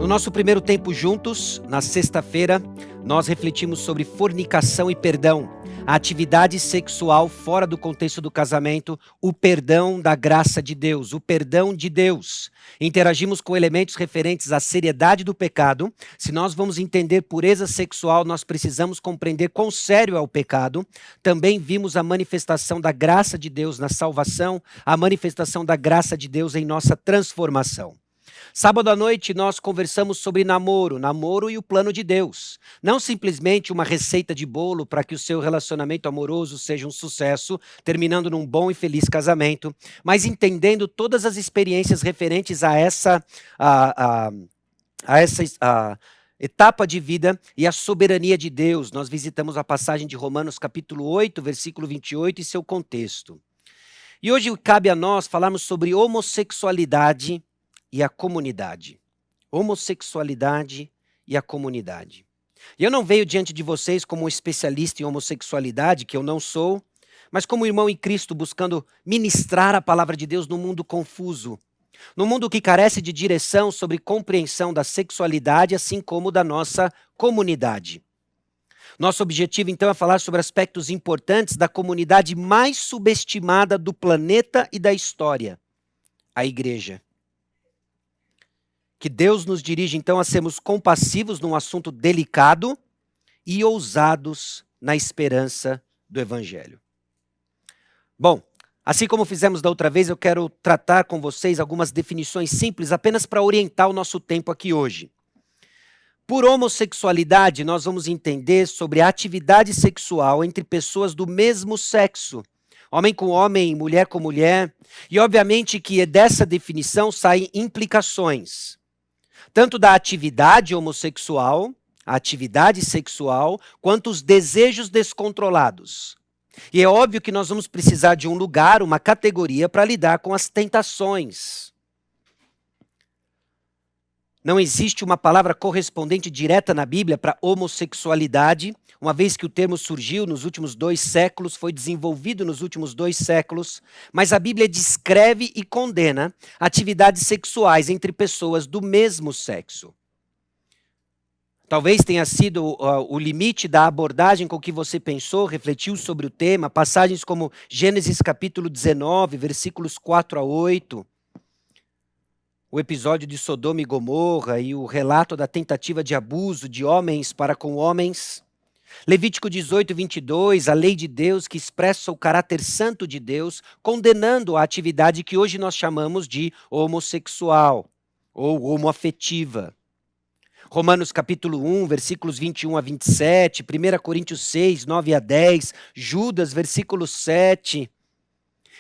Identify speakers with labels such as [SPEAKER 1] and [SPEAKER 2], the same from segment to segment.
[SPEAKER 1] No nosso primeiro tempo juntos, na sexta-feira, nós refletimos sobre fornicação e perdão, a atividade sexual fora do contexto do casamento, o perdão da graça de Deus, o perdão de Deus. Interagimos com elementos referentes à seriedade do pecado. Se nós vamos entender pureza sexual, nós precisamos compreender quão sério é o pecado. Também vimos a manifestação da graça de Deus na salvação, a manifestação da graça de Deus em nossa transformação. Sábado à noite nós conversamos sobre namoro e o plano de Deus. Não simplesmente uma receita de bolo para que o seu relacionamento amoroso seja um sucesso, terminando num bom e feliz casamento, mas entendendo todas as experiências referentes a essa etapa de vida e a soberania de Deus. Nós visitamos a passagem de Romanos capítulo 8, versículo 28 e seu contexto. E hoje cabe a nós falarmos sobre homossexualidade e a comunidade. Homossexualidade e a comunidade. E eu não venho diante de vocês como um especialista em homossexualidade, que eu não sou, mas como irmão em Cristo buscando ministrar a palavra de Deus num mundo confuso, num mundo que carece de direção sobre compreensão da sexualidade, assim como da nossa comunidade. Nosso objetivo, então, é falar sobre aspectos importantes da comunidade mais subestimada do planeta e da história, a igreja. Que Deus nos dirige, então, a sermos compassivos num assunto delicado e ousados na esperança do Evangelho. Bom, assim como fizemos da outra vez, eu quero tratar com vocês algumas definições simples, apenas para orientar o nosso tempo aqui hoje. Por homossexualidade, nós vamos entender sobre a atividade sexual entre pessoas do mesmo sexo, homem com homem, mulher com mulher, e obviamente que dessa definição saem implicações, tanto da atividade homossexual, a atividade sexual, quanto os desejos descontrolados. E é óbvio que nós vamos precisar de um lugar, uma categoria para lidar com as tentações. Não existe uma palavra correspondente direta na Bíblia para homossexualidade, uma vez que o termo surgiu nos últimos 2 séculos, foi desenvolvido nos últimos 2 séculos, mas a Bíblia descreve e condena atividades sexuais entre pessoas do mesmo sexo. Talvez tenha sido o limite da abordagem com que você pensou, refletiu sobre o tema, passagens como Gênesis capítulo 19, versículos 4 a 8, o episódio de Sodoma e Gomorra e o relato da tentativa de abuso de homens para com homens. Levítico 18, 22, a lei de Deus que expressa o caráter santo de Deus, condenando a atividade que hoje nós chamamos de homossexual ou homoafetiva. Romanos capítulo 1, versículos 21 a 27, 1 Coríntios 6, 9 a 10, Judas, versículo 7.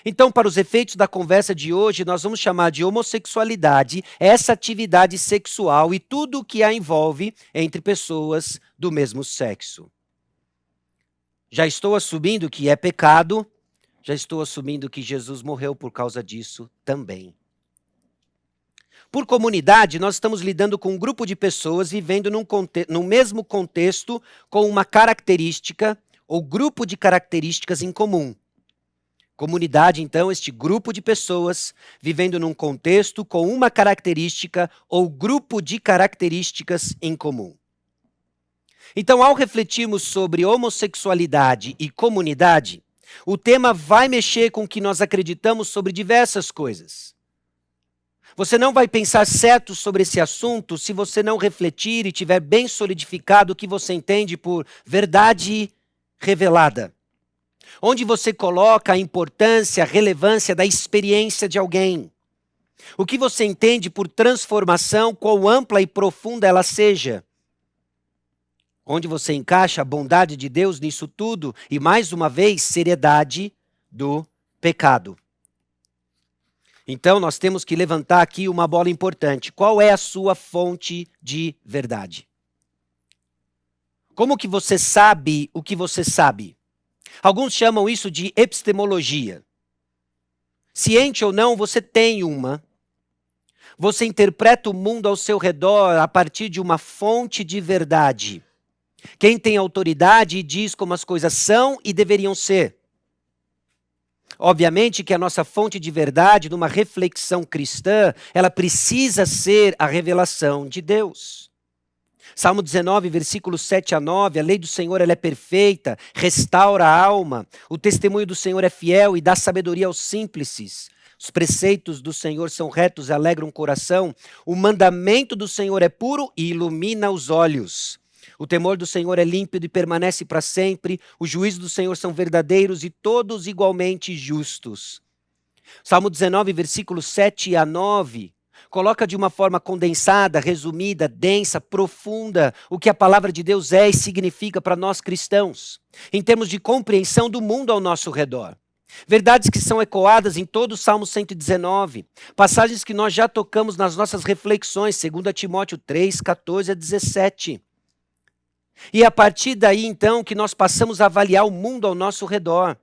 [SPEAKER 1] Então, para os efeitos da conversa de hoje, nós vamos chamar de homossexualidade essa atividade sexual e tudo o que a envolve entre pessoas do mesmo sexo. Já estou assumindo que é pecado, já estou assumindo que Jesus morreu por causa disso também. Por comunidade, nós estamos lidando com um grupo de pessoas vivendo num mesmo contexto com uma característica ou grupo de características em comum. Comunidade, então, este grupo de pessoas vivendo num contexto com uma característica ou grupo de características em comum. Então, ao refletirmos sobre homossexualidade e comunidade, o tema vai mexer com o que nós acreditamos sobre diversas coisas. Você não vai pensar certo sobre esse assunto se você não refletir e tiver bem solidificado o que você entende por verdade revelada. Onde você coloca a importância, a relevância da experiência de alguém. O que você entende por transformação, quão ampla e profunda ela seja. Onde você encaixa a bondade de Deus nisso tudo e, mais uma vez, seriedade do pecado. Então, nós temos que levantar aqui uma bola importante. Qual é a sua fonte de verdade? Como que você sabe o que você sabe? Alguns chamam isso de epistemologia. Ciente ou não, você tem uma. Você interpreta o mundo ao seu redor a partir de uma fonte de verdade. Quem tem autoridade diz como as coisas são e deveriam ser. Obviamente que a nossa fonte de verdade, numa reflexão cristã, ela precisa ser a revelação de Deus. Salmo 19, versículos 7 a 9, a lei do Senhor ela é perfeita, restaura a alma, o testemunho do Senhor é fiel e dá sabedoria aos simples. Os preceitos do Senhor são retos e alegram o coração, o mandamento do Senhor é puro e ilumina os olhos. O temor do Senhor é límpido e permanece para sempre, os juízos do Senhor são verdadeiros e todos igualmente justos. Salmo 19, versículos 7 a 9, coloca de uma forma condensada, resumida, densa, profunda, o que a palavra de Deus é e significa para nós cristãos, em termos de compreensão do mundo ao nosso redor. Verdades que são ecoadas em todo o Salmo 119, passagens que nós já tocamos nas nossas reflexões, 2 Timóteo 3, 14 a 17. E é a partir daí, então, que nós passamos a avaliar o mundo ao nosso redor.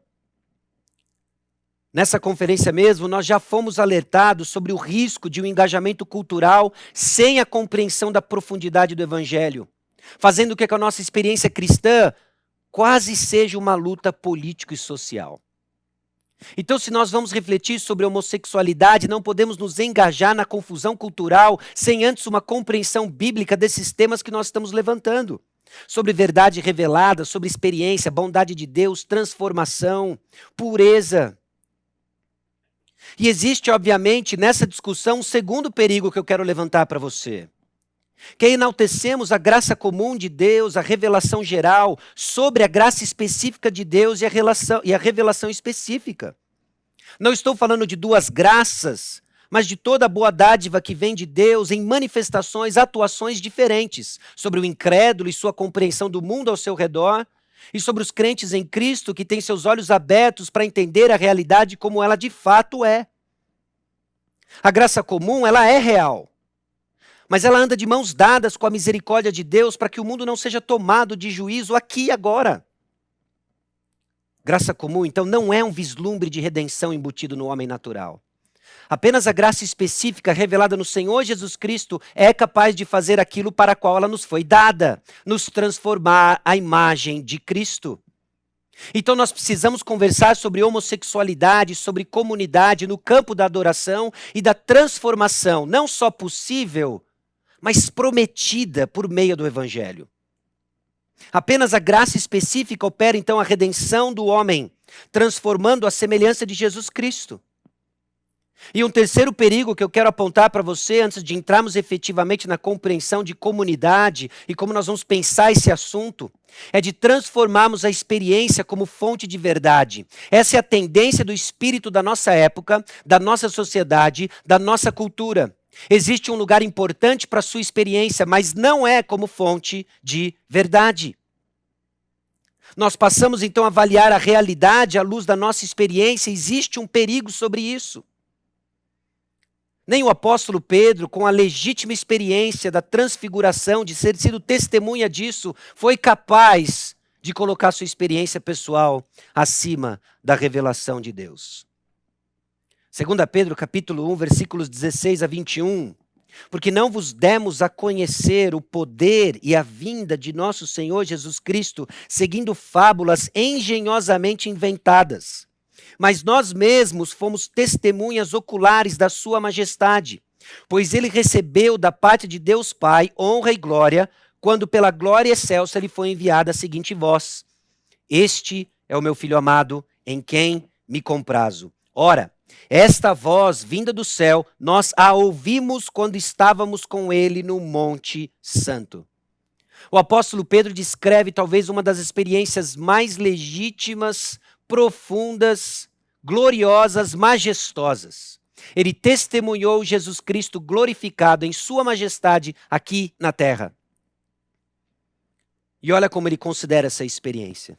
[SPEAKER 1] Nessa conferência mesmo, nós já fomos alertados sobre o risco de um engajamento cultural sem a compreensão da profundidade do Evangelho, fazendo com que a nossa experiência cristã quase seja uma luta político e social. Então, se nós vamos refletir sobre a homossexualidade, não podemos nos engajar na confusão cultural sem antes uma compreensão bíblica desses temas que nós estamos levantando. Sobre verdade revelada, sobre experiência, bondade de Deus, transformação, pureza. E existe, obviamente, nessa discussão um segundo perigo que eu quero levantar para você. Que enaltecemos a graça comum de Deus, a revelação geral, sobre a graça específica de Deus e a revelação específica. Não estou falando de duas graças, mas de toda a boa dádiva que vem de Deus em manifestações, atuações diferentes, sobre o incrédulo e sua compreensão do mundo ao seu redor, e sobre os crentes em Cristo que têm seus olhos abertos para entender a realidade como ela de fato é. A graça comum, ela é real. Mas ela anda de mãos dadas com a misericórdia de Deus para que o mundo não seja tomado de juízo aqui e agora. Graça comum, então, não é um vislumbre de redenção embutido no homem natural. Apenas a graça específica revelada no Senhor Jesus Cristo é capaz de fazer aquilo para a qual ela nos foi dada, nos transformar à imagem de Cristo. Então nós precisamos conversar sobre homossexualidade, sobre comunidade no campo da adoração e da transformação, não só possível, mas prometida por meio do Evangelho. Apenas a graça específica opera então a redenção do homem, transformando a semelhança de Jesus Cristo. E um terceiro perigo que eu quero apontar para você, antes de entrarmos efetivamente na compreensão de comunidade e como nós vamos pensar esse assunto, é de transformarmos a experiência como fonte de verdade. Essa é a tendência do espírito da nossa época, da nossa sociedade, da nossa cultura. Existe um lugar importante para a sua experiência, mas não é como fonte de verdade. Nós passamos então a avaliar a realidade à luz da nossa experiência, existe um perigo sobre isso. Nem o apóstolo Pedro, com a legítima experiência da transfiguração, de ter sido testemunha disso, foi capaz de colocar sua experiência pessoal acima da revelação de Deus. 2 Pedro capítulo 1, versículos 16 a 21. Porque não vos demos a conhecer o poder e a vinda de nosso Senhor Jesus Cristo, seguindo fábulas engenhosamente inventadas. Mas nós mesmos fomos testemunhas oculares da sua majestade, pois ele recebeu da parte de Deus Pai honra e glória, quando pela glória excelsa lhe foi enviada a seguinte voz: Este é o meu Filho amado, em quem me comprazo. Ora, esta voz vinda do céu, nós a ouvimos quando estávamos com ele no Monte Santo. O apóstolo Pedro descreve talvez uma das experiências mais legítimas, profundas, gloriosas, majestosas. Ele testemunhou Jesus Cristo glorificado em sua majestade aqui na terra. E olha como ele considera essa experiência.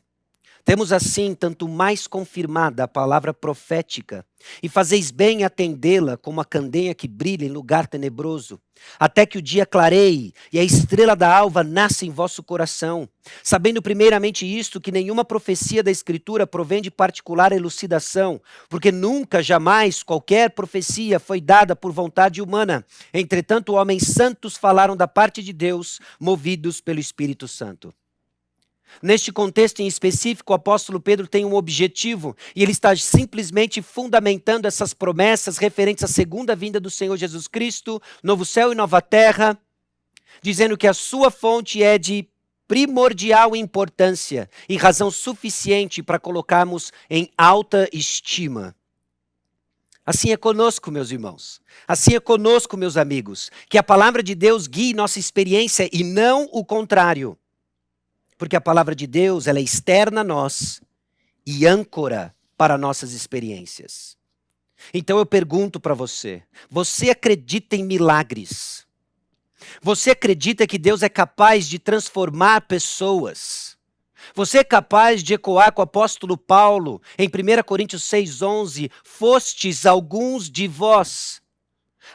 [SPEAKER 1] Temos assim tanto mais confirmada a palavra profética, e fazeis bem em atendê-la como a candeia que brilha em lugar tenebroso, até que o dia clareie e a estrela da alva nasça em vosso coração, sabendo primeiramente isto, que nenhuma profecia da Escritura provém de particular elucidação, porque nunca, jamais, qualquer profecia foi dada por vontade humana. Entretanto, homens santos falaram da parte de Deus, movidos pelo Espírito Santo. Neste contexto em específico, o apóstolo Pedro tem um objetivo, e ele está simplesmente fundamentando essas promessas referentes à segunda vinda do Senhor Jesus Cristo, novo céu e nova terra, dizendo que a sua fonte é de primordial importância e razão suficiente para colocarmos em alta estima. Assim é conosco, meus irmãos. Assim é conosco, meus amigos. Que a palavra de Deus guie nossa experiência e não o contrário. Porque a palavra de Deus, ela é externa a nós e âncora para nossas experiências. Então eu pergunto para você, você acredita em milagres? Você acredita que Deus é capaz de transformar pessoas? Você é capaz de ecoar com o apóstolo Paulo em 1 Coríntios 6,11, fostes alguns de vós,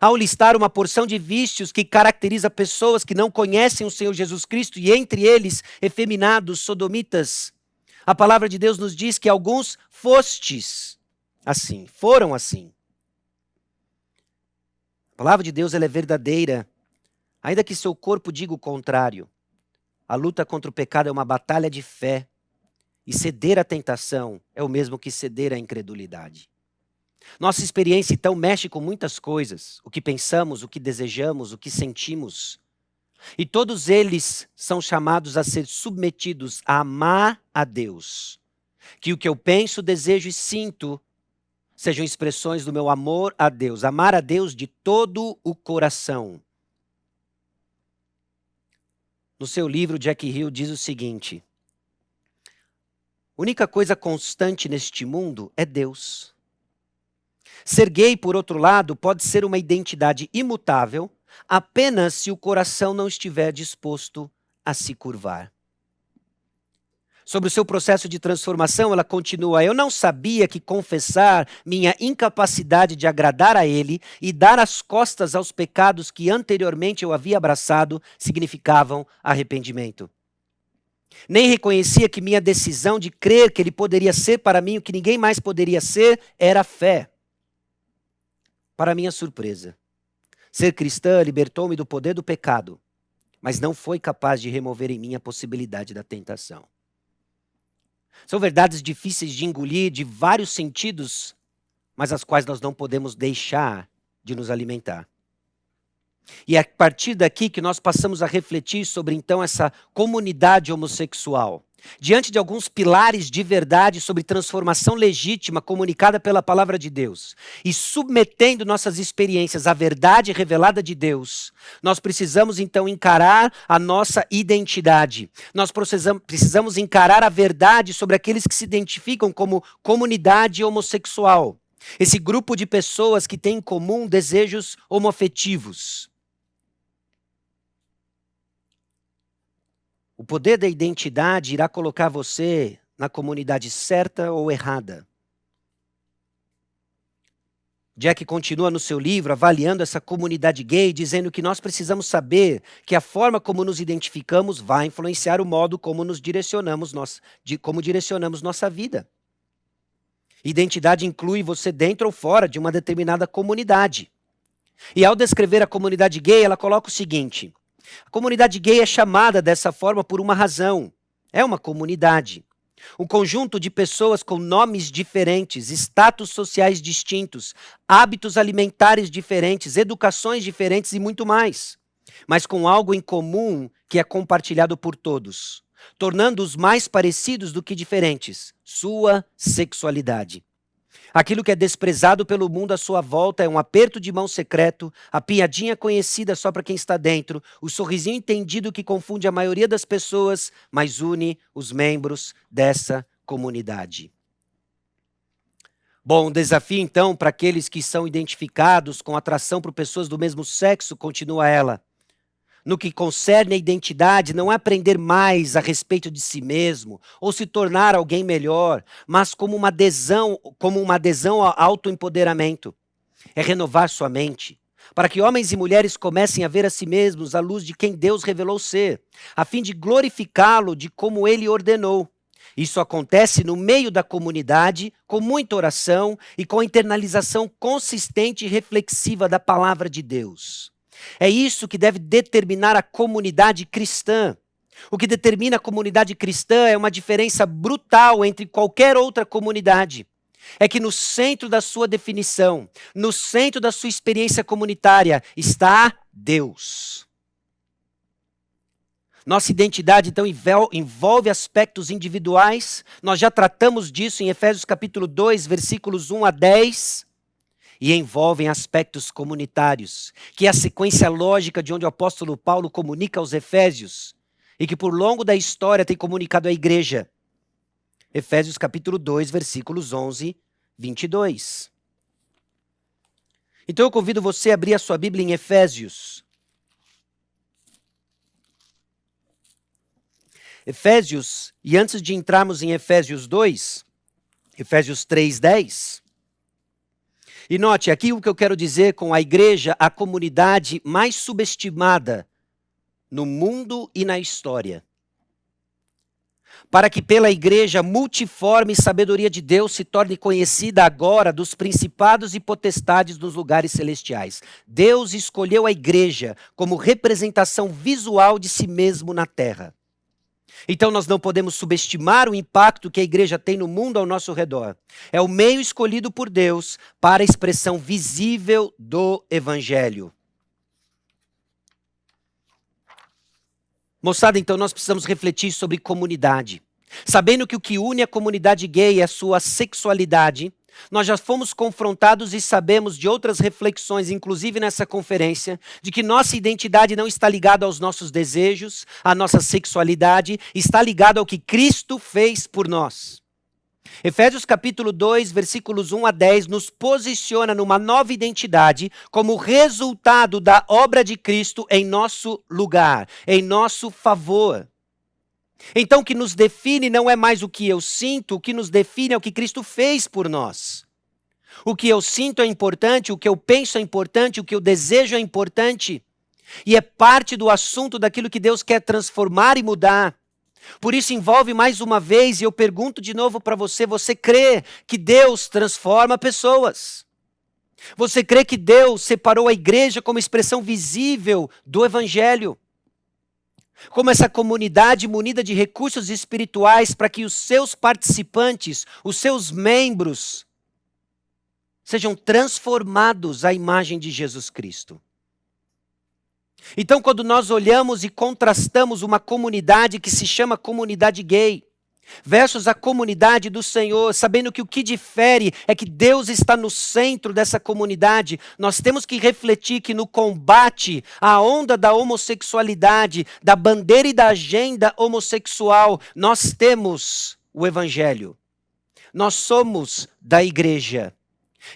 [SPEAKER 1] ao listar uma porção de vícios que caracteriza pessoas que não conhecem o Senhor Jesus Cristo, e entre eles, efeminados, sodomitas. A palavra de Deus nos diz que alguns fostes assim, foram assim. A palavra de Deus ela é verdadeira, ainda que seu corpo diga o contrário. A luta contra o pecado é uma batalha de fé, e ceder à tentação é o mesmo que ceder à incredulidade. Nossa experiência, então, mexe com muitas coisas. O que pensamos, o que desejamos, o que sentimos. E todos eles são chamados a ser submetidos a amar a Deus. Que o que eu penso, desejo e sinto sejam expressões do meu amor a Deus. Amar a Deus de todo o coração. No seu livro, Jack Hill diz o seguinte: a única coisa constante neste mundo é Deus. Ser gay, por outro lado, pode ser uma identidade imutável apenas se o coração não estiver disposto a se curvar. Sobre o seu processo de transformação, ela continua: eu não sabia que confessar minha incapacidade de agradar a Ele e dar as costas aos pecados que anteriormente eu havia abraçado significavam arrependimento. Nem reconhecia que minha decisão de crer que Ele poderia ser para mim o que ninguém mais poderia ser era fé. Para minha surpresa, ser cristã libertou-me do poder do pecado, mas não foi capaz de remover em mim a possibilidade da tentação. São verdades difíceis de engolir de vários sentidos, mas as quais nós não podemos deixar de nos alimentar. E é a partir daqui que nós passamos a refletir sobre, então, essa comunidade homossexual. Diante de alguns pilares de verdade sobre transformação legítima comunicada pela palavra de Deus e submetendo nossas experiências à verdade revelada de Deus, nós precisamos então encarar a nossa identidade. Nós precisamos encarar a verdade sobre aqueles que se identificam como comunidade homossexual. Esse grupo de pessoas que tem em comum desejos homoafetivos. O poder da identidade irá colocar você na comunidade certa ou errada. Jack continua no seu livro avaliando essa comunidade gay, dizendo que nós precisamos saber que a forma como nos identificamos vai influenciar o modo como direcionamos nossa vida. Identidade inclui você dentro ou fora de uma determinada comunidade. E ao descrever a comunidade gay, ela coloca o seguinte: a comunidade gay é chamada dessa forma por uma razão. É uma comunidade. Um conjunto de pessoas com nomes diferentes, status sociais distintos, hábitos alimentares diferentes, educações diferentes e muito mais. Mas com algo em comum que é compartilhado por todos, tornando-os mais parecidos do que diferentes: sua sexualidade. Aquilo que é desprezado pelo mundo à sua volta é um aperto de mão secreto, a piadinha conhecida só para quem está dentro, o sorrisinho entendido que confunde a maioria das pessoas, mas une os membros dessa comunidade. Bom, o desafio então para aqueles que são identificados com atração por pessoas do mesmo sexo, continua ela. No que concerne a identidade, não é aprender mais a respeito de si mesmo ou se tornar alguém melhor, mas como uma adesão ao autoempoderamento. É renovar sua mente, para que homens e mulheres comecem a ver a si mesmos à luz de quem Deus revelou ser, a fim de glorificá-lo de como Ele ordenou. Isso acontece no meio da comunidade, com muita oração e com a internalização consistente e reflexiva da palavra de Deus. É isso que deve determinar a comunidade cristã. O que determina a comunidade cristã é uma diferença brutal entre qualquer outra comunidade. É que no centro da sua definição, no centro da sua experiência comunitária, está Deus. Nossa identidade, então, envolve aspectos individuais. Nós já tratamos disso em Efésios capítulo 2, versículos 1 a 10. E envolvem aspectos comunitários, que é a sequência lógica de onde o apóstolo Paulo comunica aos Efésios, e que por longo da história tem comunicado à igreja. Efésios capítulo 2, versículos 11, 22. Então eu convido você a abrir a sua Bíblia em Efésios. Efésios, e antes de entrarmos em Efésios 2, Efésios 3, 10. E note, aqui o que eu quero dizer com a igreja, a comunidade mais subestimada no mundo e na história. Para que pela igreja multiforme sabedoria de Deus se torne conhecida agora dos principados e potestades dos lugares celestiais. Deus escolheu a igreja como representação visual de si mesmo na terra. Então nós não podemos subestimar o impacto que a igreja tem no mundo ao nosso redor. É o meio escolhido por Deus para a expressão visível do evangelho. Moçada, então nós precisamos refletir sobre comunidade. Sabendo que o que une a comunidade gay é a sua sexualidade, nós já fomos confrontados e sabemos de outras reflexões, inclusive nessa conferência, de que nossa identidade não está ligada aos nossos desejos, à nossa sexualidade, está ligada ao que Cristo fez por nós. Efésios capítulo 2, versículos 1 a 10, nos posiciona numa nova identidade como resultado da obra de Cristo em nosso lugar, em nosso favor. Então o que nos define não é mais o que eu sinto, o que nos define é o que Cristo fez por nós. O que eu sinto é importante, o que eu penso é importante, o que eu desejo é importante. E é parte do assunto daquilo que Deus quer transformar e mudar. Por isso envolve mais uma vez, e eu pergunto de novo para você, você crê que Deus transforma pessoas? Você crê que Deus separou a igreja como expressão visível do evangelho? Como essa comunidade munida de recursos espirituais para que os seus participantes, os seus membros, sejam transformados à imagem de Jesus Cristo. Então, quando nós olhamos e contrastamos uma comunidade que se chama comunidade gay, versus a comunidade do Senhor, sabendo que o que difere é que Deus está no centro dessa comunidade, nós temos que refletir que no combate à onda da homossexualidade, da bandeira e da agenda homossexual, nós temos o Evangelho. Nós somos da igreja.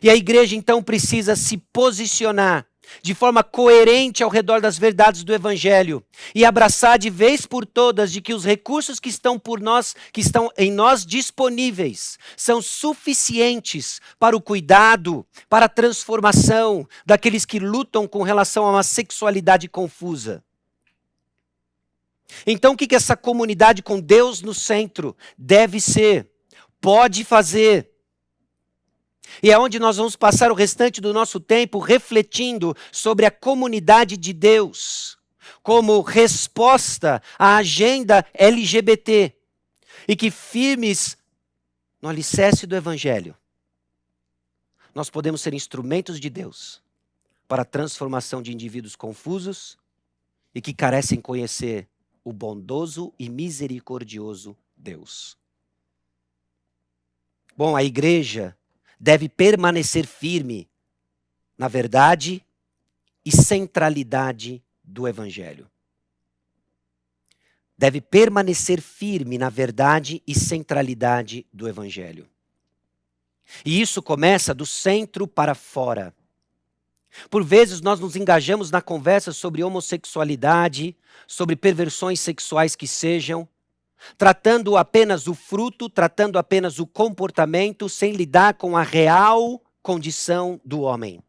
[SPEAKER 1] E a igreja então precisa se posicionar de forma coerente ao redor das verdades do Evangelho e abraçar de vez por todas de que os recursos que estão em nós disponíveis são suficientes para o cuidado, para a transformação daqueles que lutam com relação a uma sexualidade confusa. Então o que essa comunidade com Deus no centro deve ser, pode fazer? E é onde nós vamos passar o restante do nosso tempo refletindo sobre a comunidade de Deus, como resposta à agenda LGBT, e que firmes no alicerce do Evangelho, nós podemos ser instrumentos de Deus para a transformação de indivíduos confusos e que carecem conhecer o bondoso e misericordioso Deus. Bom, a igreja deve permanecer firme na verdade e centralidade do Evangelho. Deve permanecer firme na verdade e centralidade do Evangelho. E isso começa do centro para fora. Por vezes nós nos engajamos na conversa sobre homossexualidade, sobre perversões sexuais que sejam, tratando apenas o fruto, tratando apenas o comportamento, sem lidar com a real condição do homem.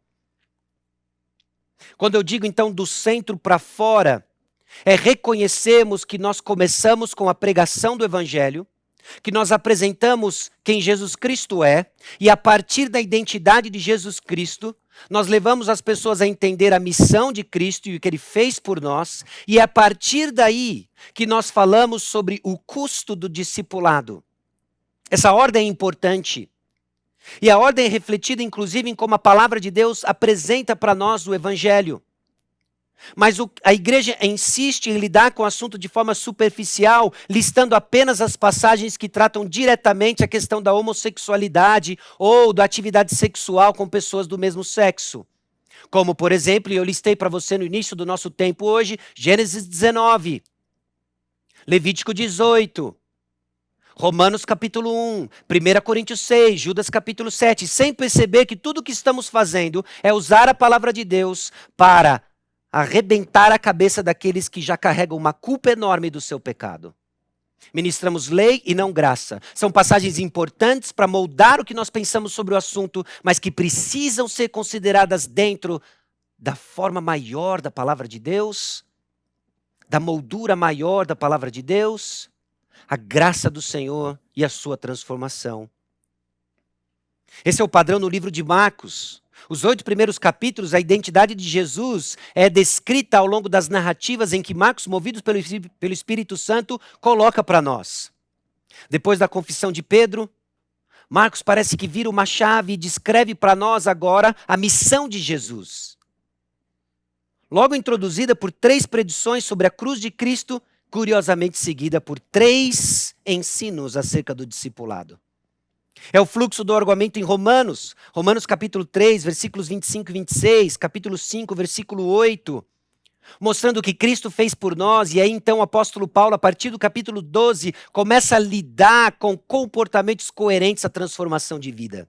[SPEAKER 1] Quando eu digo então do centro para fora, é reconhecermos que nós começamos com a pregação do Evangelho, que nós apresentamos quem Jesus Cristo é, e a partir da identidade de Jesus Cristo, Nós levamos as pessoas a entender a missão de Cristo e o que Ele fez por nós, e é a partir daí que nós falamos sobre o custo do discipulado. Essa ordem é importante. E a ordem é refletida, inclusive, em como a palavra de Deus apresenta para nós o Evangelho. Mas a igreja insiste em lidar com o assunto de forma superficial, listando apenas as passagens que tratam diretamente a questão da homossexualidade ou da atividade sexual com pessoas do mesmo sexo. Como, por exemplo, eu listei para você no início do nosso tempo hoje, Gênesis 19, Levítico 18, Romanos capítulo 1, 1 Coríntios 6, Judas capítulo 7, sem perceber que tudo o que estamos fazendo é usar a palavra de Deus para arrebentar a cabeça daqueles que já carregam uma culpa enorme do seu pecado. Ministramos lei e não graça. São passagens importantes para moldar o que nós pensamos sobre o assunto, mas que precisam ser consideradas dentro da forma maior da palavra de Deus, da moldura maior da palavra de Deus, a graça do Senhor e a sua transformação. Esse é o padrão no livro de Marcos. Os 8 primeiros capítulos, a identidade de Jesus é descrita ao longo das narrativas em que Marcos, movido pelo Espírito Santo, coloca para nós. Depois da confissão de Pedro, Marcos parece que vira uma chave e descreve para nós agora a missão de Jesus. Logo introduzida por 3 predições sobre a cruz de Cristo, curiosamente seguida por 3 ensinos acerca do discipulado. É o fluxo do argumento em Romanos capítulo 3, versículos 25 e 26, capítulo 5, versículo 8, mostrando o que Cristo fez por nós, e aí então o apóstolo Paulo, a partir do capítulo 12, começa a lidar com comportamentos coerentes à transformação de vida,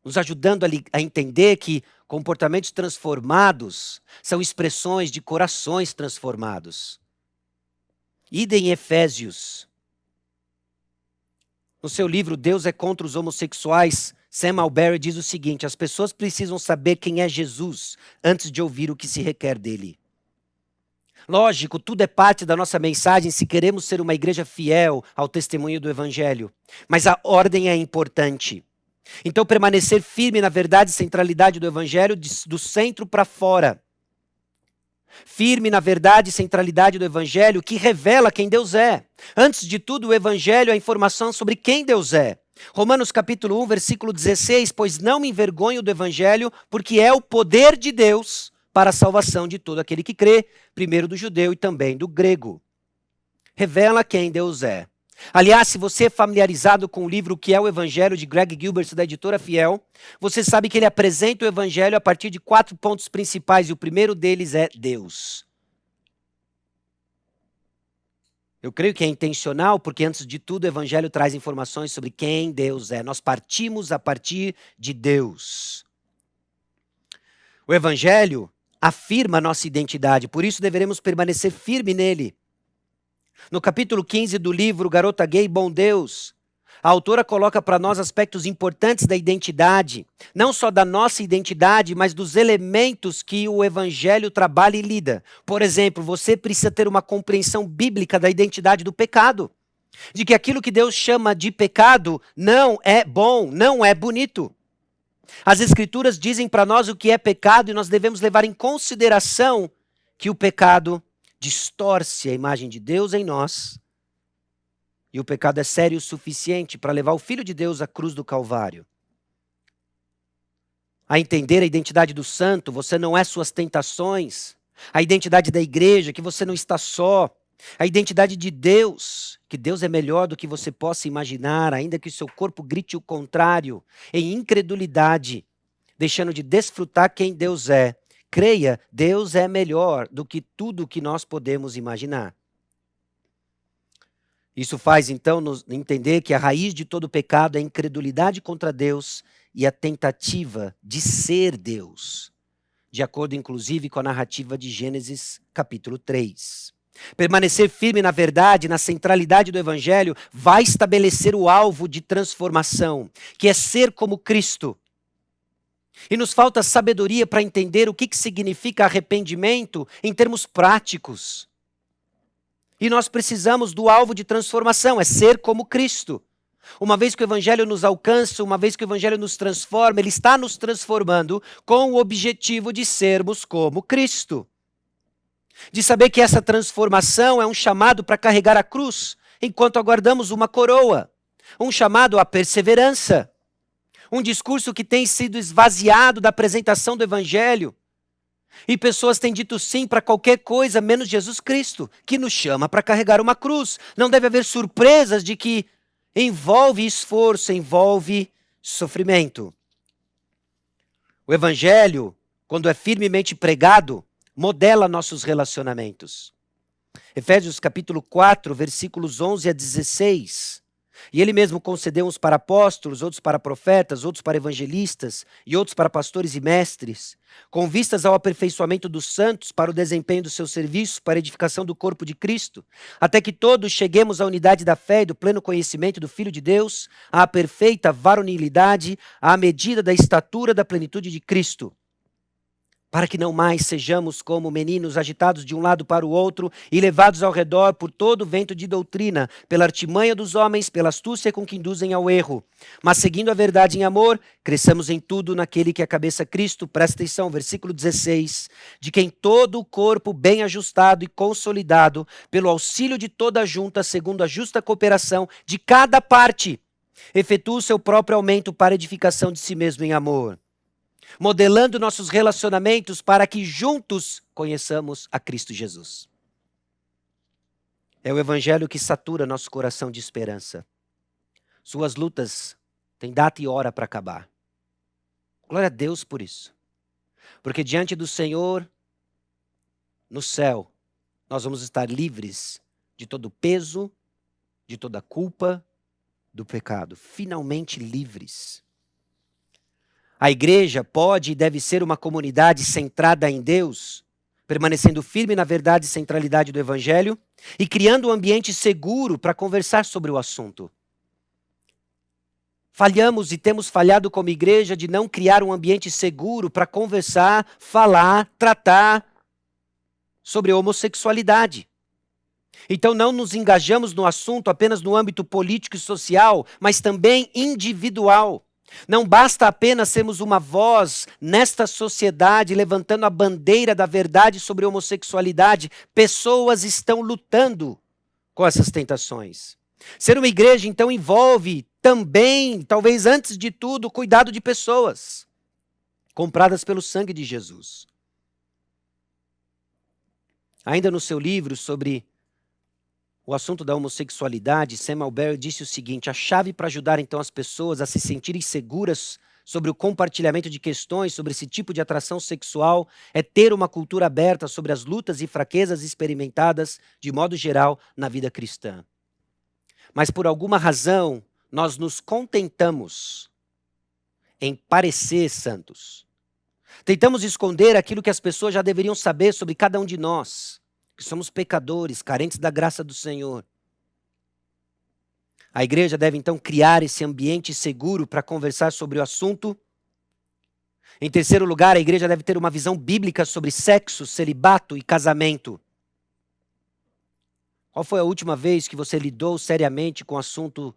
[SPEAKER 1] nos ajudando a entender que comportamentos transformados são expressões de corações transformados. Idem em Efésios. No seu livro Deus é contra os homossexuais, Sam Allberry diz o seguinte: as pessoas precisam saber quem é Jesus antes de ouvir o que se requer dele. Lógico, tudo é parte da nossa mensagem se queremos ser uma igreja fiel ao testemunho do Evangelho. Mas a ordem é importante. Então, permanecer firme na verdade e centralidade do Evangelho, do centro para fora. Firme na verdade e centralidade do Evangelho, que revela quem Deus é. Antes de tudo, o Evangelho é a informação sobre quem Deus é. Romanos capítulo 1, versículo 16, pois não me envergonho do Evangelho, porque é o poder de Deus para a salvação de todo aquele que crê, primeiro do judeu e também do grego. Revela quem Deus é. Aliás, se você é familiarizado com o livro Que é o Evangelho, de Greg Gilbert, da editora Fiel, você sabe que ele apresenta o Evangelho a partir de 4 pontos principais, e o primeiro deles é Deus. Eu creio que é intencional, porque antes de tudo o Evangelho traz informações sobre quem Deus é. Nós partimos a partir de Deus. O Evangelho afirma a nossa identidade, por isso deveremos permanecer firme nele. No capítulo 15 do livro Garota Gay, Bom Deus, a autora coloca para nós aspectos importantes da identidade, não só da nossa identidade, mas dos elementos que o Evangelho trabalha e lida. Por exemplo, você precisa ter uma compreensão bíblica da identidade do pecado, de que aquilo que Deus chama de pecado não é bom, não é bonito. As Escrituras dizem para nós o que é pecado e nós devemos levar em consideração que o pecado distorce a imagem de Deus em nós, e o pecado é sério o suficiente para levar o Filho de Deus à cruz do Calvário. A entender a identidade do santo, você não é suas tentações. A identidade da igreja, que você não está só. A identidade de Deus, que Deus é melhor do que você possa imaginar, ainda que o seu corpo grite o contrário, em incredulidade, deixando de desfrutar quem Deus é. Creia, Deus é melhor do que tudo que nós podemos imaginar. Isso faz, então, nos entender que a raiz de todo pecado é a incredulidade contra Deus e a tentativa de ser Deus, de acordo, inclusive, com a narrativa de Gênesis, capítulo 3. Permanecer firme na verdade, na centralidade do Evangelho, vai estabelecer o alvo de transformação, que é ser como Cristo. E nos falta sabedoria para entender o que significa arrependimento em termos práticos. E nós precisamos do alvo de transformação, é ser como Cristo. Uma vez que o Evangelho nos alcança, uma vez que o Evangelho nos transforma, ele está nos transformando com o objetivo de sermos como Cristo. De saber que essa transformação é um chamado para carregar a cruz, enquanto aguardamos uma coroa. Um chamado à perseverança. Um discurso que tem sido esvaziado da apresentação do Evangelho. E pessoas têm dito sim para qualquer coisa, menos Jesus Cristo, que nos chama para carregar uma cruz. Não deve haver surpresas de que envolve esforço, envolve sofrimento. O Evangelho, quando é firmemente pregado, modela nossos relacionamentos. Efésios capítulo 4, versículos 11 a 16. E ele mesmo concedeu uns para apóstolos, outros para profetas, outros para evangelistas e outros para pastores e mestres, com vistas ao aperfeiçoamento dos santos, para o desempenho do seu serviço, para a edificação do corpo de Cristo, até que todos cheguemos à unidade da fé e do pleno conhecimento do Filho de Deus, à perfeita varonilidade, à medida da estatura da plenitude de Cristo, para que não mais sejamos como meninos agitados de um lado para o outro e levados ao redor por todo o vento de doutrina, pela artimanha dos homens, pela astúcia com que induzem ao erro. Mas seguindo a verdade em amor, cresçamos em tudo naquele que é a cabeça Cristo. Presta atenção, versículo 16. De quem todo o corpo bem ajustado e consolidado, pelo auxílio de toda a junta, segundo a justa cooperação de cada parte, efetua o seu próprio aumento para a edificação de si mesmo em amor, modelando nossos relacionamentos para que juntos conheçamos a Cristo Jesus. É o Evangelho que satura nosso coração de esperança. Suas lutas têm data e hora para acabar. Glória a Deus por isso. Porque diante do Senhor, no céu, nós vamos estar livres de todo peso, de toda culpa, do pecado. Finalmente livres. A igreja pode e deve ser uma comunidade centrada em Deus, permanecendo firme na verdade e centralidade do Evangelho e criando um ambiente seguro para conversar sobre o assunto. Falhamos e temos falhado como igreja de não criar um ambiente seguro para conversar, falar, tratar sobre homossexualidade. Então não nos engajamos no assunto apenas no âmbito político e social, mas também individual. Não basta apenas sermos uma voz nesta sociedade levantando a bandeira da verdade sobre a homossexualidade. Pessoas estão lutando com essas tentações. Ser uma igreja, então, envolve também, talvez antes de tudo, o cuidado de pessoas compradas pelo sangue de Jesus. Ainda no seu livro sobre o assunto da homossexualidade, Sam Allberry disse o seguinte: a chave para ajudar então as pessoas a se sentirem seguras sobre o compartilhamento de questões sobre esse tipo de atração sexual é ter uma cultura aberta sobre as lutas e fraquezas experimentadas, de modo geral, na vida cristã. Mas por alguma razão, nós nos contentamos em parecer santos. Tentamos esconder aquilo que as pessoas já deveriam saber sobre cada um de nós, que somos pecadores, carentes da graça do Senhor. A igreja deve então criar esse ambiente seguro para conversar sobre o assunto. Em terceiro lugar, a igreja deve ter uma visão bíblica sobre sexo, celibato e casamento. Qual foi a última vez que você lidou seriamente com o assunto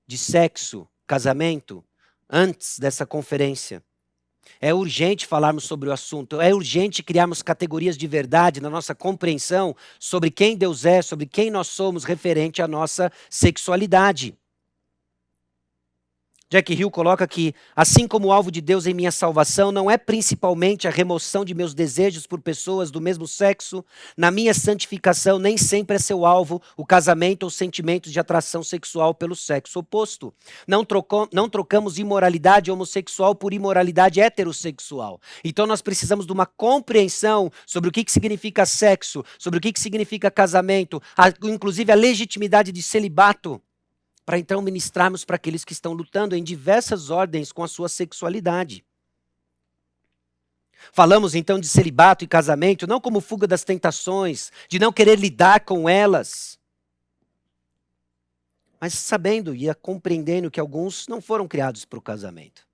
[SPEAKER 1] de sexo, casamento, antes dessa conferência? É urgente falarmos sobre o assunto, é urgente criarmos categorias de verdade na nossa compreensão sobre quem Deus é, sobre quem nós somos referente à nossa sexualidade. Jack Hill coloca que, assim como o alvo de Deus em minha salvação não é principalmente a remoção de meus desejos por pessoas do mesmo sexo, na minha santificação nem sempre é seu alvo o casamento ou sentimentos de atração sexual pelo sexo oposto. Não trocamos imoralidade homossexual por imoralidade heterossexual. Então nós precisamos de uma compreensão sobre o que significa sexo, sobre o que significa casamento, inclusive a legitimidade de celibato, para então ministrarmos para aqueles que estão lutando em diversas ordens com a sua sexualidade. Falamos então de celibato e casamento, não como fuga das tentações, de não querer lidar com elas, mas sabendo e compreendendo que alguns não foram criados para o casamento.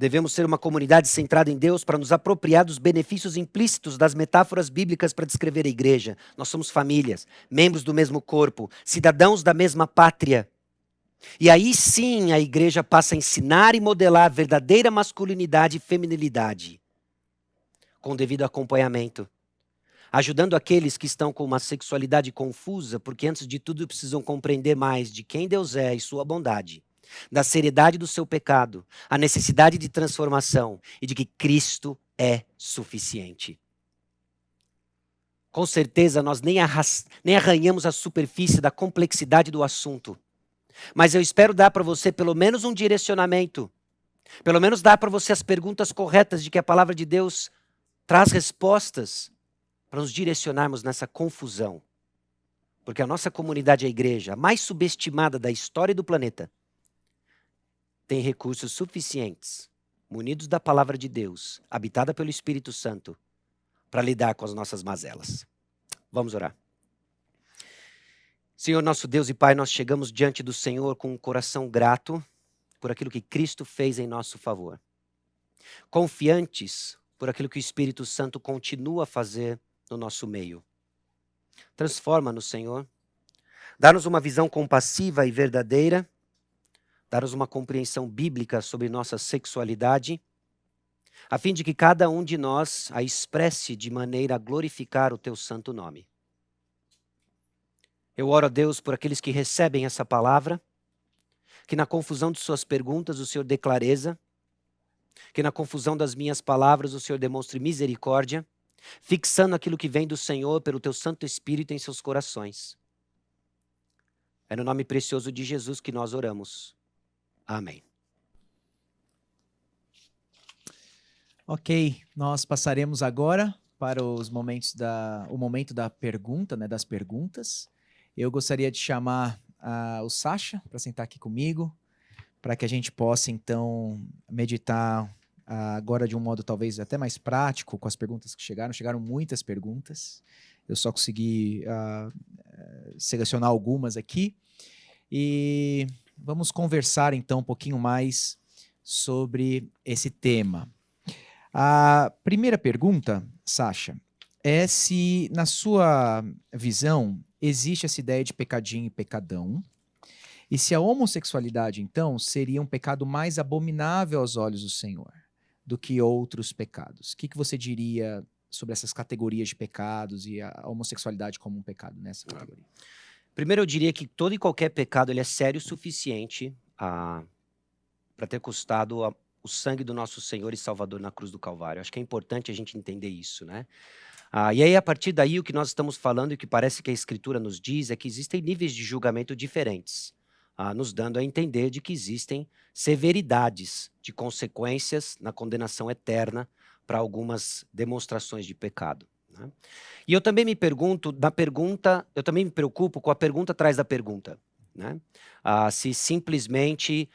[SPEAKER 1] Devemos ser uma comunidade centrada em Deus para nos apropriar dos benefícios implícitos das metáforas bíblicas para descrever a igreja. Nós somos famílias, membros do mesmo corpo, cidadãos da mesma pátria. E aí sim a igreja passa a ensinar e modelar a verdadeira masculinidade e feminilidade, com o devido acompanhamento, ajudando aqueles que estão com uma sexualidade confusa, porque antes de tudo precisam compreender mais de quem Deus é e sua bondade, da seriedade do seu pecado, a necessidade de transformação e de que Cristo é suficiente. Com certeza nós nem arranhamos a superfície da complexidade do assunto, mas eu espero dar para você pelo menos um direcionamento, pelo menos dar para você as perguntas corretas de que a palavra de Deus traz respostas para nos direcionarmos nessa confusão. Porque a nossa comunidade, a igreja, a mais subestimada da história do planeta, tem recursos suficientes, munidos da palavra de Deus, habitada pelo Espírito Santo, para lidar com as nossas mazelas. Vamos orar. Senhor, nosso Deus e Pai, nós chegamos diante do Senhor com um coração grato por aquilo que Cristo fez em nosso favor. Confiantes por aquilo que o Espírito Santo continua a fazer no nosso meio. Transforma-nos, Senhor. Dá-nos uma visão compassiva e verdadeira. Dá-nos uma compreensão bíblica sobre nossa sexualidade, a fim de que cada um de nós a expresse de maneira a glorificar o teu santo nome. Eu oro a Deus por aqueles que recebem essa palavra, que na confusão de suas perguntas o Senhor dê clareza, que na confusão das minhas palavras o Senhor demonstre misericórdia, fixando aquilo que vem do Senhor pelo teu Santo Espírito em seus corações. É no nome precioso de Jesus que nós oramos. Amém.
[SPEAKER 2] Ok, nós passaremos agora para o momento da pergunta, né, das perguntas. Eu gostaria de chamar o Sasha para sentar aqui comigo, para que a gente possa, então, meditar agora de um modo talvez até mais prático com as perguntas que chegaram. Chegaram muitas perguntas, eu só consegui selecionar algumas aqui. E vamos conversar, então, um pouquinho mais sobre esse tema. A primeira pergunta, Sasha, é se, na sua visão, existe essa ideia de pecadinho e pecadão, e se a homossexualidade, então, seria um pecado mais abominável aos olhos do Senhor do que outros pecados. O que você diria sobre essas categorias de pecados e a homossexualidade como um pecado nessa categoria?
[SPEAKER 1] Primeiro, eu diria que todo e qualquer pecado ele é sério o suficiente para ter custado o sangue do nosso Senhor e Salvador na cruz do Calvário. Acho que é importante a gente entender isso, né? E aí, a partir daí, o que nós estamos falando e o que parece que a Escritura nos diz é que existem níveis de julgamento diferentes, nos dando a entender de que existem severidades de consequências na condenação eterna para algumas demonstrações de pecado, né? E eu também me pergunto, eu também me preocupo com a pergunta atrás da pergunta, né? Se simplesmente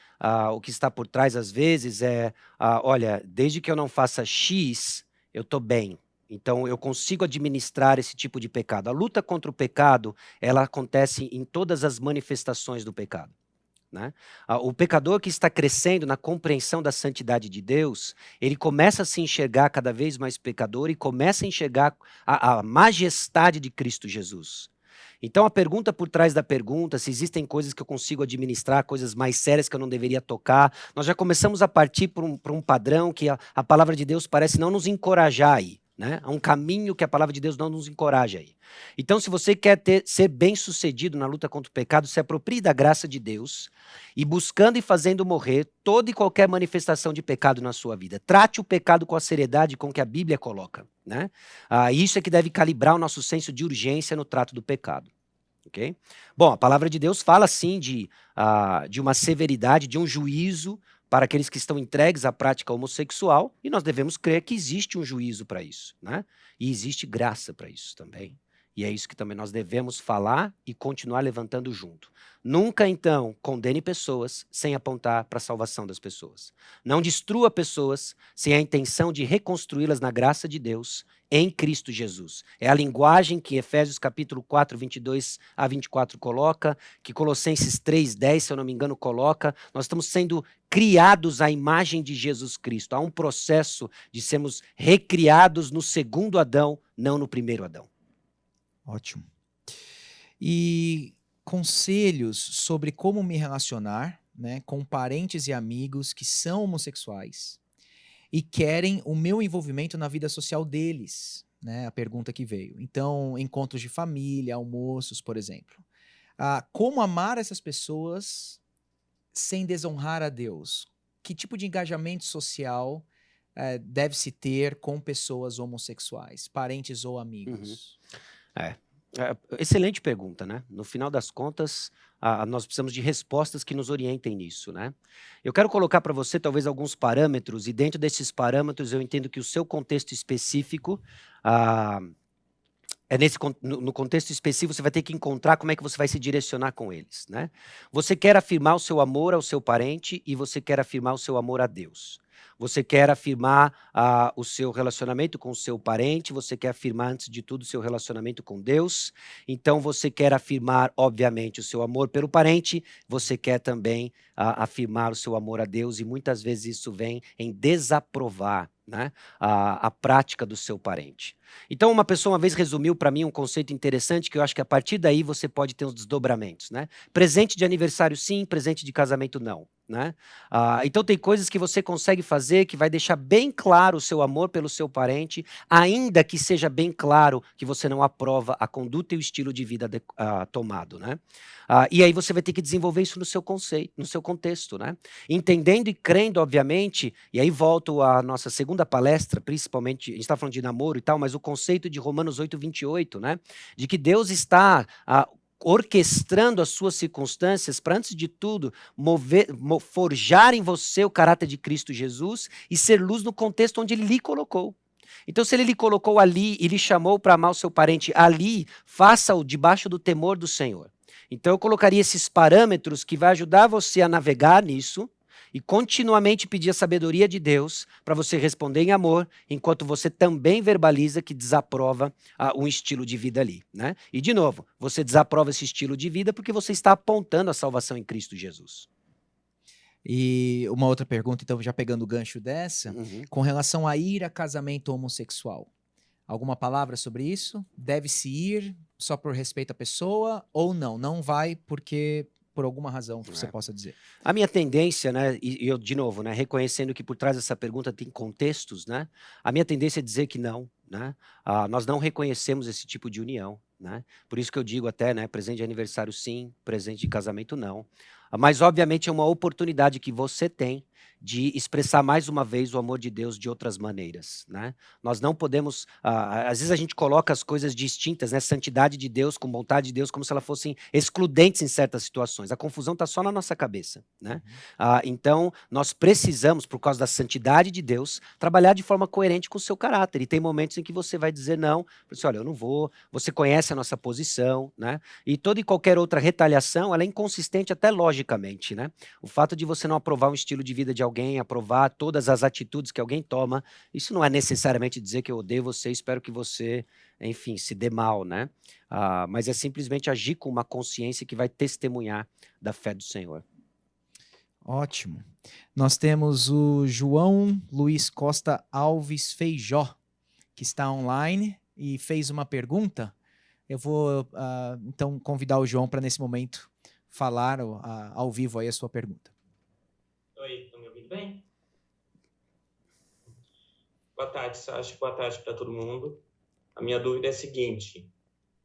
[SPEAKER 1] o que está por trás às vezes é, olha, desde que eu não faça X, eu estou bem. Então eu consigo administrar esse tipo de pecado. A luta contra o pecado, ela acontece em todas as manifestações do pecado, né? O pecador que está crescendo na compreensão da santidade de Deus, ele começa a se enxergar cada vez mais pecador e começa a enxergar a majestade de Cristo Jesus. Então a pergunta por trás da pergunta, se existem coisas que eu consigo administrar, coisas mais sérias que eu não deveria tocar, nós já começamos a partir por um padrão que a palavra de Deus parece não nos encorajar aí, né? É um caminho que a palavra de Deus não nos encoraja aí. Então, se você quer ser bem-sucedido na luta contra o pecado, se aproprie da graça de Deus e buscando e fazendo morrer toda e qualquer manifestação de pecado na sua vida. Trate o pecado com a seriedade com que a Bíblia coloca, né? Isso é que deve calibrar o nosso senso de urgência no trato do pecado. Okay? Bom, a palavra de Deus fala sim de uma severidade, de um juízo para aqueles que estão entregues à prática homossexual, e nós devemos crer que existe um juízo para isso, né? E existe graça para isso também. E é isso que também nós devemos falar e continuar levantando junto. Nunca, então, condene pessoas sem apontar para a salvação das pessoas. Não destrua pessoas sem a intenção de reconstruí-las na graça de Deus em Cristo Jesus. É a linguagem que Efésios capítulo 4, 22 a 24 coloca, que Colossenses 3, 10, se eu não me engano, coloca. Nós estamos sendo criados à imagem de Jesus Cristo. Há um processo de sermos recriados no segundo Adão, não no primeiro Adão.
[SPEAKER 2] Ótimo. E conselhos sobre como me relacionar, né, com parentes e amigos que são homossexuais e querem o meu envolvimento na vida social deles, né? A pergunta que veio. Então, encontros de família, almoços, por exemplo. Como amar essas pessoas sem desonrar a Deus? Que tipo de engajamento social deve-se ter com pessoas homossexuais, parentes ou amigos?
[SPEAKER 1] Excelente pergunta, né? No final das contas, nós precisamos de respostas que nos orientem nisso, né? Eu quero colocar para você talvez alguns parâmetros, e dentro desses parâmetros eu entendo que o seu contexto específico, no contexto específico você vai ter que encontrar como é que você vai se direcionar com eles, né? Você quer afirmar o seu amor ao seu parente e você quer afirmar o seu amor a Deus. Você quer afirmar o seu relacionamento com o seu parente, você quer afirmar, antes de tudo, o seu relacionamento com Deus. Então, você quer afirmar, obviamente, o seu amor pelo parente, você quer também afirmar o seu amor a Deus, e muitas vezes isso vem em desaprovar, né, a prática do seu parente. Então, uma pessoa uma vez resumiu para mim um conceito interessante, que eu acho que a partir daí você pode ter uns desdobramentos, né? Presente de aniversário sim, presente de casamento não, né? Então tem coisas que você consegue fazer que vai deixar bem claro o seu amor pelo seu parente, ainda que seja bem claro que você não aprova a conduta e o estilo de vida tomado, né? E aí você vai ter que desenvolver isso no seu conceito, no seu contexto, né? Entendendo e crendo, obviamente, e aí volto à nossa segunda palestra, principalmente, a gente está falando de namoro e tal, mas o conceito de Romanos 8, 28, né? De que Deus está orquestrando as suas circunstâncias para, antes de tudo, forjar em você o caráter de Cristo Jesus e ser luz no contexto onde Ele lhe colocou. Então, se Ele lhe colocou ali e lhe chamou para amar o seu parente ali, faça-o debaixo do temor do Senhor. Então, eu colocaria esses parâmetros que vai ajudar você a navegar nisso e continuamente pedir a sabedoria de Deus para você responder em amor, enquanto você também verbaliza que desaprova um estilo de vida ali, né? E, de novo, você desaprova esse estilo de vida porque você está apontando a salvação em Cristo Jesus.
[SPEAKER 2] E uma outra pergunta, então, já pegando o gancho dessa, com relação a ir a casamento homossexual. Alguma palavra sobre isso? Deve-se ir só por respeito à pessoa ou não? Não vai porque por alguma razão que você possa dizer.
[SPEAKER 1] A minha tendência, né, e eu, de novo, né, reconhecendo que por trás dessa pergunta tem contextos, né, a minha tendência é dizer que não, né, nós não reconhecemos esse tipo de união, né, por isso que eu digo até, né, presente de aniversário sim, presente de casamento não, mas obviamente é uma oportunidade que você tem de expressar mais uma vez o amor de Deus de outras maneiras, né? Nós não podemos, às vezes a gente coloca as coisas distintas, né? Santidade de Deus com vontade de Deus, como se elas fossem excludentes em certas situações. A confusão está só na nossa cabeça, né? Então, nós precisamos, por causa da santidade de Deus, trabalhar de forma coerente com o seu caráter. E tem momentos em que você vai dizer não, você, olha, eu não vou, você conhece a nossa posição, né? E toda e qualquer outra retaliação, ela é inconsistente até logicamente, né? O fato de você não aprovar um estilo de vida de alguém, aprovar todas as atitudes que alguém toma, isso não é necessariamente dizer que eu odeio você, espero que você, enfim, se dê mal, né? Mas é simplesmente agir com uma consciência que vai testemunhar da fé do Senhor.
[SPEAKER 2] Ótimo. Nós temos o João Luiz Costa Alves Feijó, que está online e fez uma pergunta. Eu vou, então, convidar o João para, nesse momento, falar ao vivo aí a sua pergunta.
[SPEAKER 3] Oi, estão me ouvindo bem? Boa tarde, Sasha. Boa tarde para todo mundo. A minha dúvida é a seguinte.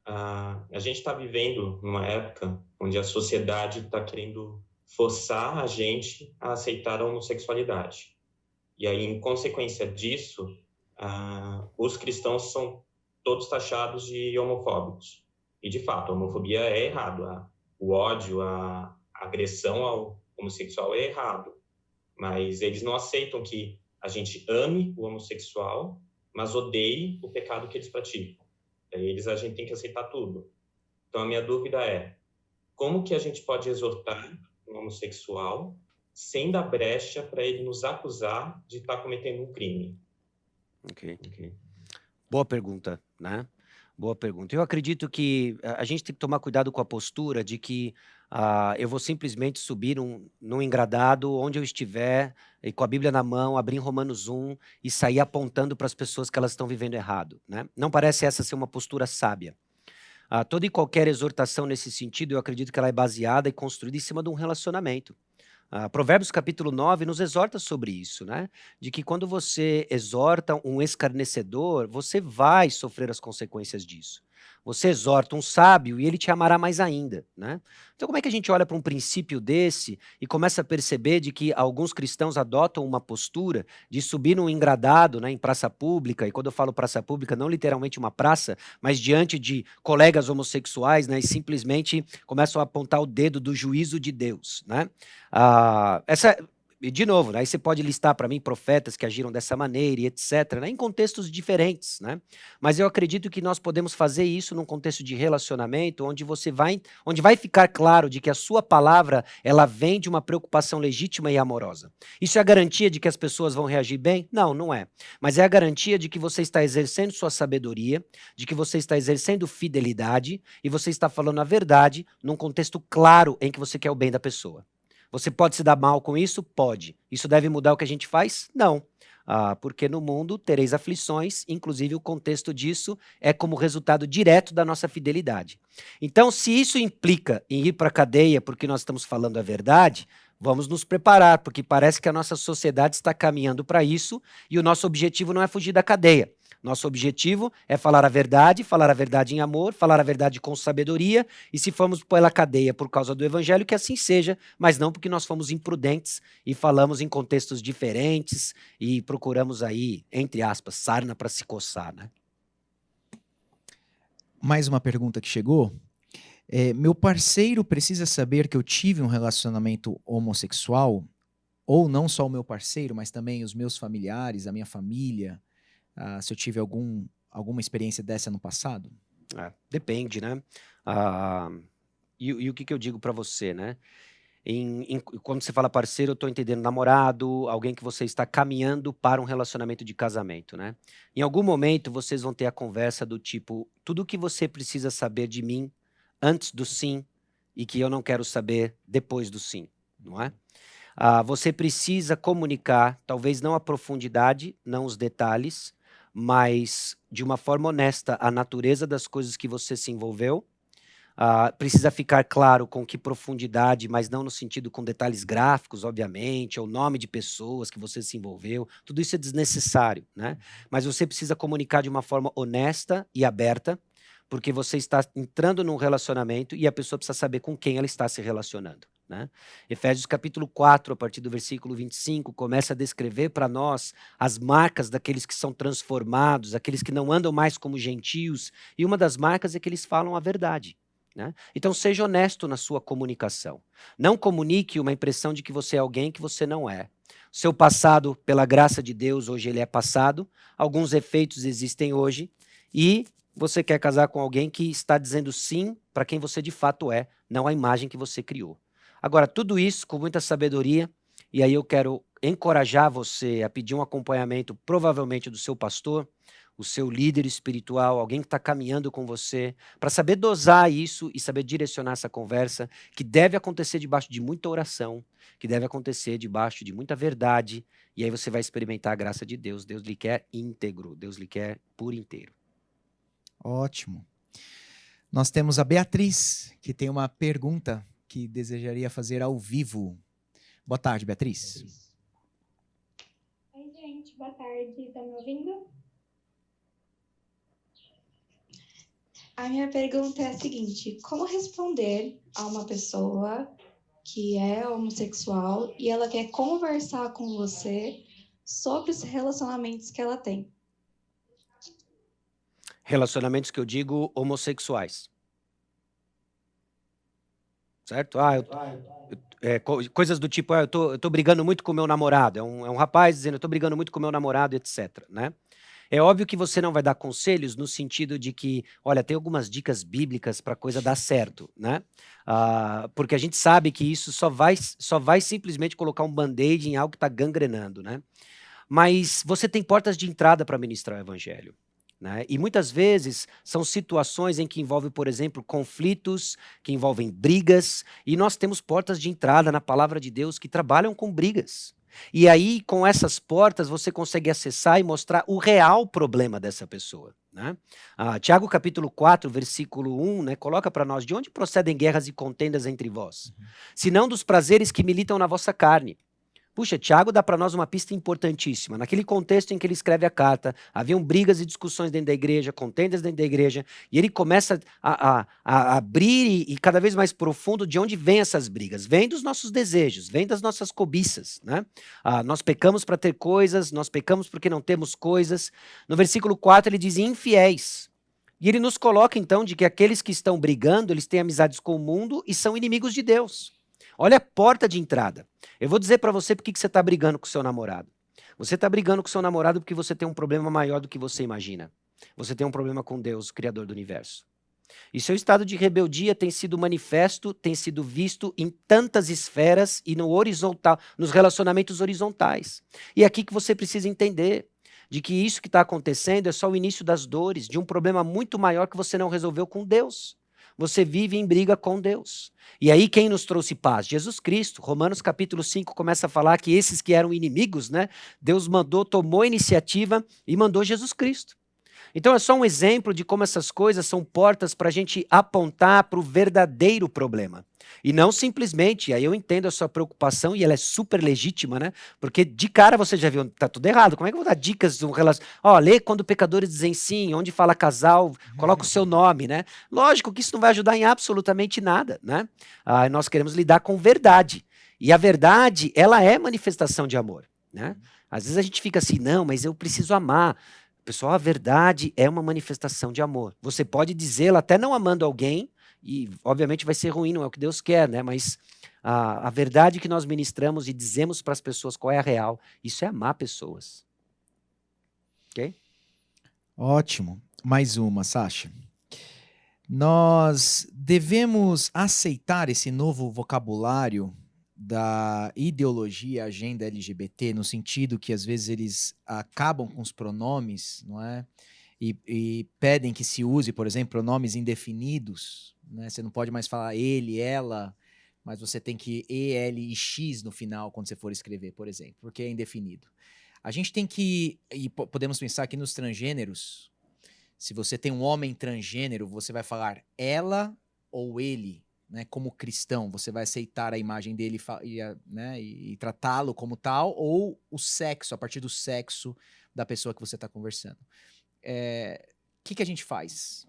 [SPEAKER 3] A gente está vivendo numa época onde a sociedade está querendo forçar a gente a aceitar a homossexualidade. E aí, em consequência disso, os cristãos são todos taxados de homofóbicos. E, de fato, a homofobia é errado. O ódio, a agressão ao homossexual é errado. Mas eles não aceitam que a gente ame o homossexual, mas odeie o pecado que eles praticam. a gente tem que aceitar tudo. Então, a minha dúvida é, como que a gente pode exortar um homossexual sem dar brecha para ele nos acusar de estar cometendo um crime?
[SPEAKER 1] Ok. Boa pergunta, né? Boa pergunta. Eu acredito que a gente tem que tomar cuidado com a postura de que eu vou simplesmente subir num engradado onde eu estiver e com a Bíblia na mão, abrir em Romanos 1 e sair apontando para as pessoas que elas estão vivendo errado, né? Não parece essa ser uma postura sábia. Toda e qualquer exortação nesse sentido, eu acredito que ela é baseada e construída em cima de um relacionamento. Provérbios capítulo 9 nos exorta sobre isso, né? De que quando você exorta um escarnecedor, você vai sofrer as consequências disso. Você exorta um sábio e ele te amará mais ainda, né? Então como é que a gente olha para um princípio desse e começa a perceber de que alguns cristãos adotam uma postura de subir num engradado, né, em praça pública, e quando eu falo praça pública, não literalmente uma praça, mas diante de colegas homossexuais, né, e simplesmente começam a apontar o dedo do juízo de Deus, né? E de novo, né, aí você pode listar para mim profetas que agiram dessa maneira e etc., né, em contextos diferentes, né? Mas eu acredito que nós podemos fazer isso num contexto de relacionamento, onde vai ficar claro de que a sua palavra ela vem de uma preocupação legítima e amorosa. Isso é a garantia de que as pessoas vão reagir bem? Não, não é. Mas é a garantia de que você está exercendo sua sabedoria, de que você está exercendo fidelidade e você está falando a verdade num contexto claro em que você quer o bem da pessoa. Você pode se dar mal com isso? Pode. Isso deve mudar o que a gente faz? Não. Porque no mundo tereis aflições, inclusive o contexto disso é como resultado direto da nossa fidelidade. Então, se isso implica em ir para a cadeia porque nós estamos falando a verdade, vamos nos preparar, porque parece que a nossa sociedade está caminhando para isso e o nosso objetivo não é fugir da cadeia. Nosso objetivo é falar a verdade em amor, falar a verdade com sabedoria, e se formos pela cadeia por causa do evangelho, que assim seja, mas não porque nós fomos imprudentes e falamos em contextos diferentes e procuramos aí, entre aspas, sarna para se coçar, né?
[SPEAKER 2] Mais uma pergunta que chegou. Meu parceiro precisa saber que eu tive um relacionamento homossexual? Ou não só o meu parceiro, mas também os meus familiares, a minha família? Se eu tive alguma experiência dessa no passado?
[SPEAKER 1] Depende, né? E o que eu digo para você, né? Quando você fala parceiro, eu estou entendendo namorado, alguém que você está caminhando para um relacionamento de casamento, né? Em algum momento vocês vão ter a conversa do tipo, tudo o que você precisa saber de mim antes do sim e que eu não quero saber depois do sim, não é? Você precisa comunicar, talvez não a profundidade, não os detalhes, mas de uma forma honesta a natureza das coisas que você se envolveu. Precisa ficar claro com que profundidade, mas não no sentido com detalhes gráficos, obviamente, ou nome de pessoas que você se envolveu. Tudo isso é desnecessário, né? Mas você precisa comunicar de uma forma honesta e aberta, porque você está entrando num relacionamento e a pessoa precisa saber com quem ela está se relacionando, né? Efésios capítulo 4, a partir do versículo 25, começa a descrever para nós as marcas daqueles que são transformados, aqueles que não andam mais como gentios, e uma das marcas é que eles falam a verdade, né? Então seja honesto na sua comunicação. Não comunique uma impressão de que você é alguém que você não é. Seu passado, pela graça de Deus, hoje ele é passado, alguns efeitos existem hoje, e você quer casar com alguém que está dizendo sim para quem você de fato é, não a imagem que você criou. Agora, tudo isso com muita sabedoria, e aí eu quero encorajar você a pedir um acompanhamento, provavelmente do seu pastor, o seu líder espiritual, alguém que está caminhando com você, para saber dosar isso e saber direcionar essa conversa, que deve acontecer debaixo de muita oração, que deve acontecer debaixo de muita verdade, e aí você vai experimentar a graça de Deus. Deus lhe quer íntegro, Deus lhe quer por inteiro.
[SPEAKER 2] Ótimo. Nós temos a Beatriz, que tem uma pergunta que desejaria fazer ao vivo. Boa tarde, Beatriz.
[SPEAKER 4] Oi, gente. Boa tarde. Estão me ouvindo? A minha pergunta é a seguinte: como responder a uma pessoa que é homossexual e ela quer conversar com você sobre os relacionamentos que ela tem?
[SPEAKER 1] Relacionamentos que eu digo homossexuais. Certo? Coisas do tipo, eu tô brigando muito com o meu namorado. É um rapaz dizendo, eu tô brigando muito com o meu namorado, etc., né? É óbvio que você não vai dar conselhos no sentido de que, olha, tem algumas dicas bíblicas para a coisa dar certo, né? Porque a gente sabe que isso só vai simplesmente colocar um band-aid em algo que está gangrenando, né? Mas você tem portas de entrada para ministrar o evangelho. Né? E muitas vezes são situações em que envolvem, por exemplo, conflitos, que envolvem brigas, e nós temos portas de entrada na palavra de Deus que trabalham com brigas. E aí, com essas portas, você consegue acessar e mostrar o real problema dessa pessoa. Né? Tiago capítulo 4, versículo 1, né, coloca para nós: de onde procedem guerras e contendas entre vós? Senão dos prazeres que militam na vossa carne. Puxa, Tiago dá para nós uma pista importantíssima. Naquele contexto em que ele escreve a carta, haviam brigas e discussões dentro da igreja, contendas dentro da igreja, e ele começa a abrir e cada vez mais profundo de onde vêm essas brigas. Vêm dos nossos desejos, vêm das nossas cobiças. Né? Nós pecamos para ter coisas, nós pecamos porque não temos coisas. No versículo 4 ele diz infiéis. E ele nos coloca então de que aqueles que estão brigando, eles têm amizades com o mundo e são inimigos de Deus. Olha a porta de entrada. Eu vou dizer para você por que você está brigando com o seu namorado. Você está brigando com o seu namorado porque você tem um problema maior do que você imagina. Você tem um problema com Deus, o Criador do universo. E seu estado de rebeldia tem sido manifesto, tem sido visto em tantas esferas e no horizontal, nos relacionamentos horizontais. E é aqui que você precisa entender de que isso que está acontecendo é só o início das dores, de um problema muito maior que você não resolveu com Deus. Você vive em briga com Deus. E aí quem nos trouxe paz? Jesus Cristo. Romanos capítulo 5 começa a falar que esses que eram inimigos, né, Deus tomou a iniciativa e mandou Jesus Cristo. Então é só um exemplo de como essas coisas são portas para a gente apontar para o verdadeiro problema. E não simplesmente, aí eu entendo a sua preocupação e ela é super legítima, né? Porque de cara você já viu, tá tudo errado. Como é que eu vou dar dicas de um relacionamento? Lê quando pecadores dizem sim, onde fala casal, coloca o seu nome, né? Lógico que isso não vai ajudar em absolutamente nada, né? Nós queremos lidar com verdade. E a verdade, ela é manifestação de amor, né? Às vezes a gente fica assim, não, mas eu preciso amar. Pessoal, a verdade é uma manifestação de amor. Você pode dizê-la até não amando alguém, e obviamente vai ser ruim, não é o que Deus quer, né? Mas a verdade que nós ministramos e dizemos para as pessoas qual é a real, isso é amar pessoas. Ok?
[SPEAKER 2] Ótimo. Mais uma, Sasha. Nós devemos aceitar esse novo vocabulário da ideologia, agenda LGBT, no sentido que às vezes eles acabam com os pronomes, não é? E pedem que se use, por exemplo, pronomes indefinidos, né? Você não pode mais falar ele, ela, mas você tem que ele e x no final quando você for escrever, por exemplo, porque é indefinido. A gente tem que, e podemos pensar aqui nos transgêneros, se você tem um homem transgênero, você vai falar ela ou ele, né? Como cristão, você vai aceitar a imagem dele né? e tratá-lo como tal, ou o sexo, a partir do sexo da pessoa que você está conversando. O que a gente faz?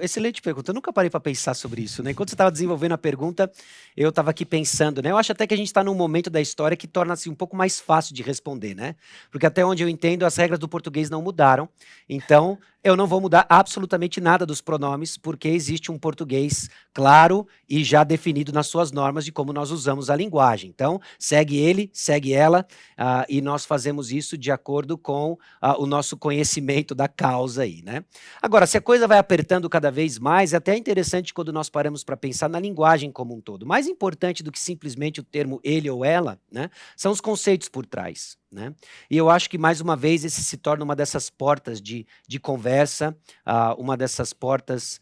[SPEAKER 1] Excelente pergunta. Eu nunca parei para pensar sobre isso, né? Enquanto você estava desenvolvendo a pergunta, eu estava aqui pensando, né? Eu acho até que a gente está num momento da história que torna-se um pouco mais fácil de responder, né? Porque até onde eu entendo, as regras do português não mudaram. Então, eu não vou mudar absolutamente nada dos pronomes, porque existe um português claro e já definido nas suas normas de como nós usamos a linguagem. Então, segue ele, segue ela, e nós fazemos isso de acordo com o nosso conhecimento da causa aí, né? Agora, se a coisa vai apertando cada vez mais, é até interessante quando nós paramos para pensar na linguagem como um todo. Mais importante do que simplesmente o termo ele ou ela, né, são os conceitos por trás. Né? E eu acho que, mais uma vez, esse se torna uma dessas portas de conversa, uma dessas portas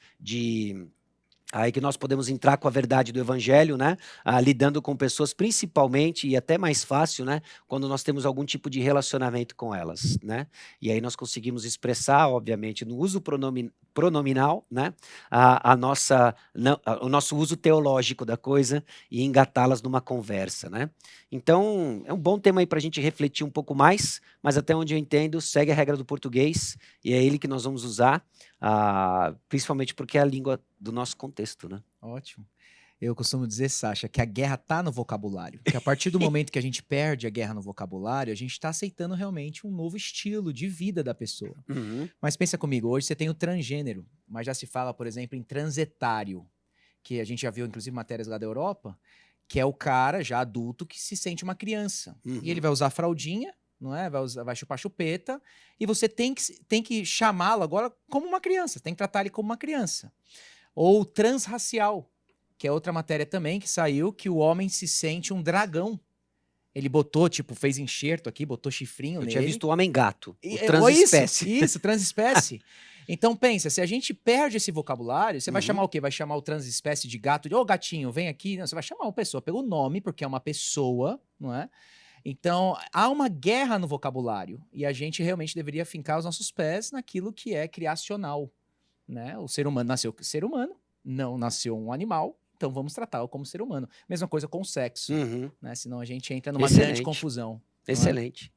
[SPEAKER 1] aí que nós podemos entrar com a verdade do evangelho, né? Lidando com pessoas principalmente, e até mais fácil, né? Quando nós temos algum tipo de relacionamento com elas, né? E aí nós conseguimos expressar, obviamente, no uso pronominal, né? O nosso uso teológico da coisa e engatá-las numa conversa, né? Então, é um bom tema aí para a gente refletir um pouco mais, mas até onde eu entendo, segue a regra do português e é ele que nós vamos usar, principalmente porque é a língua do nosso contexto, né?
[SPEAKER 2] Ótimo. Eu costumo dizer, Sasha, que a guerra está no vocabulário. Que a partir do momento que a gente perde a guerra no vocabulário, a gente está aceitando realmente um novo estilo de vida da pessoa.
[SPEAKER 1] Uhum.
[SPEAKER 2] Mas pensa comigo, hoje você tem o transgênero, mas já se fala, por exemplo, em transetário, que a gente já viu, inclusive, matérias lá da Europa, que é o cara já adulto que se sente uma criança.
[SPEAKER 1] Uhum.
[SPEAKER 2] E ele vai usar fraldinha, não é? Vai chupar chupeta, e você tem que chamá-lo agora como uma criança, tem que tratar ele como uma criança. Ou transracial, que é outra matéria também que saiu, que o homem se sente um dragão. Ele botou, tipo, fez enxerto aqui, botou chifrinho nele.
[SPEAKER 1] Eu tinha visto o homem-gato, o
[SPEAKER 2] Isso,
[SPEAKER 1] transespécie.
[SPEAKER 2] transespécie. Então pensa, se a gente perde esse vocabulário, você vai chamar o quê? Vai chamar o transespécie de gato, de, ô gatinho, vem aqui. Não, você vai chamar uma pessoa pelo nome, porque é uma pessoa, não é? Então, há uma guerra no vocabulário, e a gente realmente deveria fincar os nossos pés naquilo que é criacional, né? O ser humano nasceu ser humano, não nasceu um animal, então vamos tratá-lo como ser humano. Mesma coisa com o sexo, né? Senão a gente entra numa grande confusão.
[SPEAKER 1] Excelente.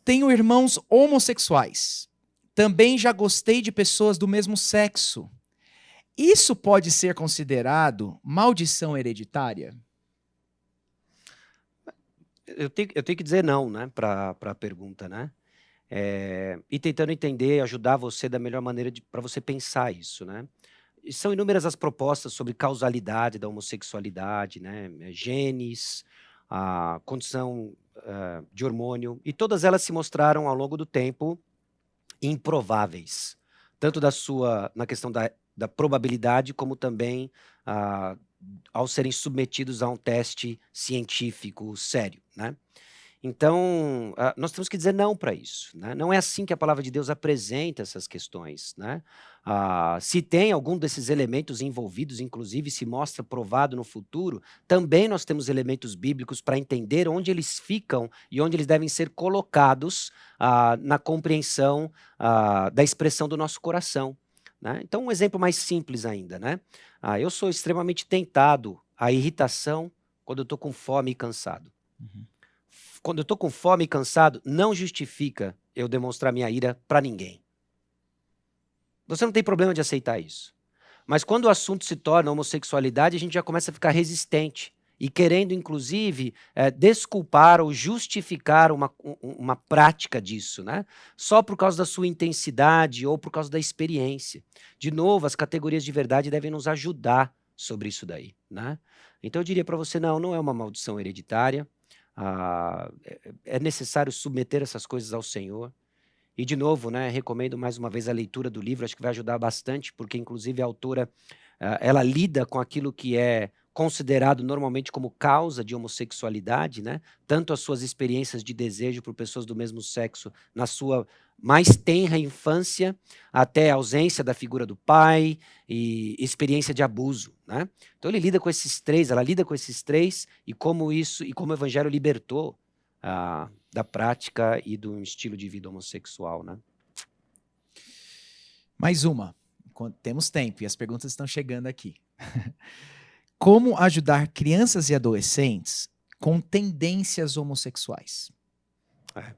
[SPEAKER 2] Tenho irmãos homossexuais. Também já gostei de pessoas do mesmo sexo. Isso pode ser considerado maldição hereditária?
[SPEAKER 1] Eu tenho que dizer não, né, para a pergunta, né? E tentando entender, ajudar você da melhor maneira para você pensar isso, né? E são inúmeras as propostas sobre causalidade da homossexualidade, né? Genes, a condição de hormônio, e todas elas se mostraram ao longo do tempo improváveis, tanto na questão da probabilidade, como também ao serem submetidos a um teste científico sério, né? Então, nós temos que dizer não para isso, né? Não é assim que a palavra de Deus apresenta essas questões, né? Se tem algum desses elementos envolvidos, inclusive se mostra provado no futuro, também nós temos elementos bíblicos para entender onde eles ficam e onde eles devem ser colocados na compreensão da expressão do nosso coração, né? Então, um exemplo mais simples ainda, né? Eu sou extremamente tentado à irritação quando eu estou com fome e cansado. Quando eu estou com fome e cansado, não justifica eu demonstrar minha ira para ninguém. Você não tem problema de aceitar isso. Mas quando o assunto se torna homossexualidade, a gente já começa a ficar resistente e querendo, inclusive, desculpar ou justificar uma prática disso, né? Só por causa da sua intensidade ou por causa da experiência. De novo, as categorias de verdade devem nos ajudar sobre isso daí, né? Então eu diria para você, não é uma maldição hereditária. É necessário submeter essas coisas ao Senhor. E, de novo, né, recomendo mais uma vez a leitura do livro, acho que vai ajudar bastante, porque, inclusive, a autora ela lida com aquilo que é considerado normalmente como causa de homossexualidade, né? Tanto as suas experiências de desejo por pessoas do mesmo sexo na sua mais tenra infância, até a ausência da figura do pai e experiência de abuso, né? Então ela lida com esses três e como o evangelho libertou da prática e do estilo de vida homossexual, né?
[SPEAKER 2] Mais uma. Temos tempo e as perguntas estão chegando aqui. Como ajudar crianças e adolescentes com tendências homossexuais?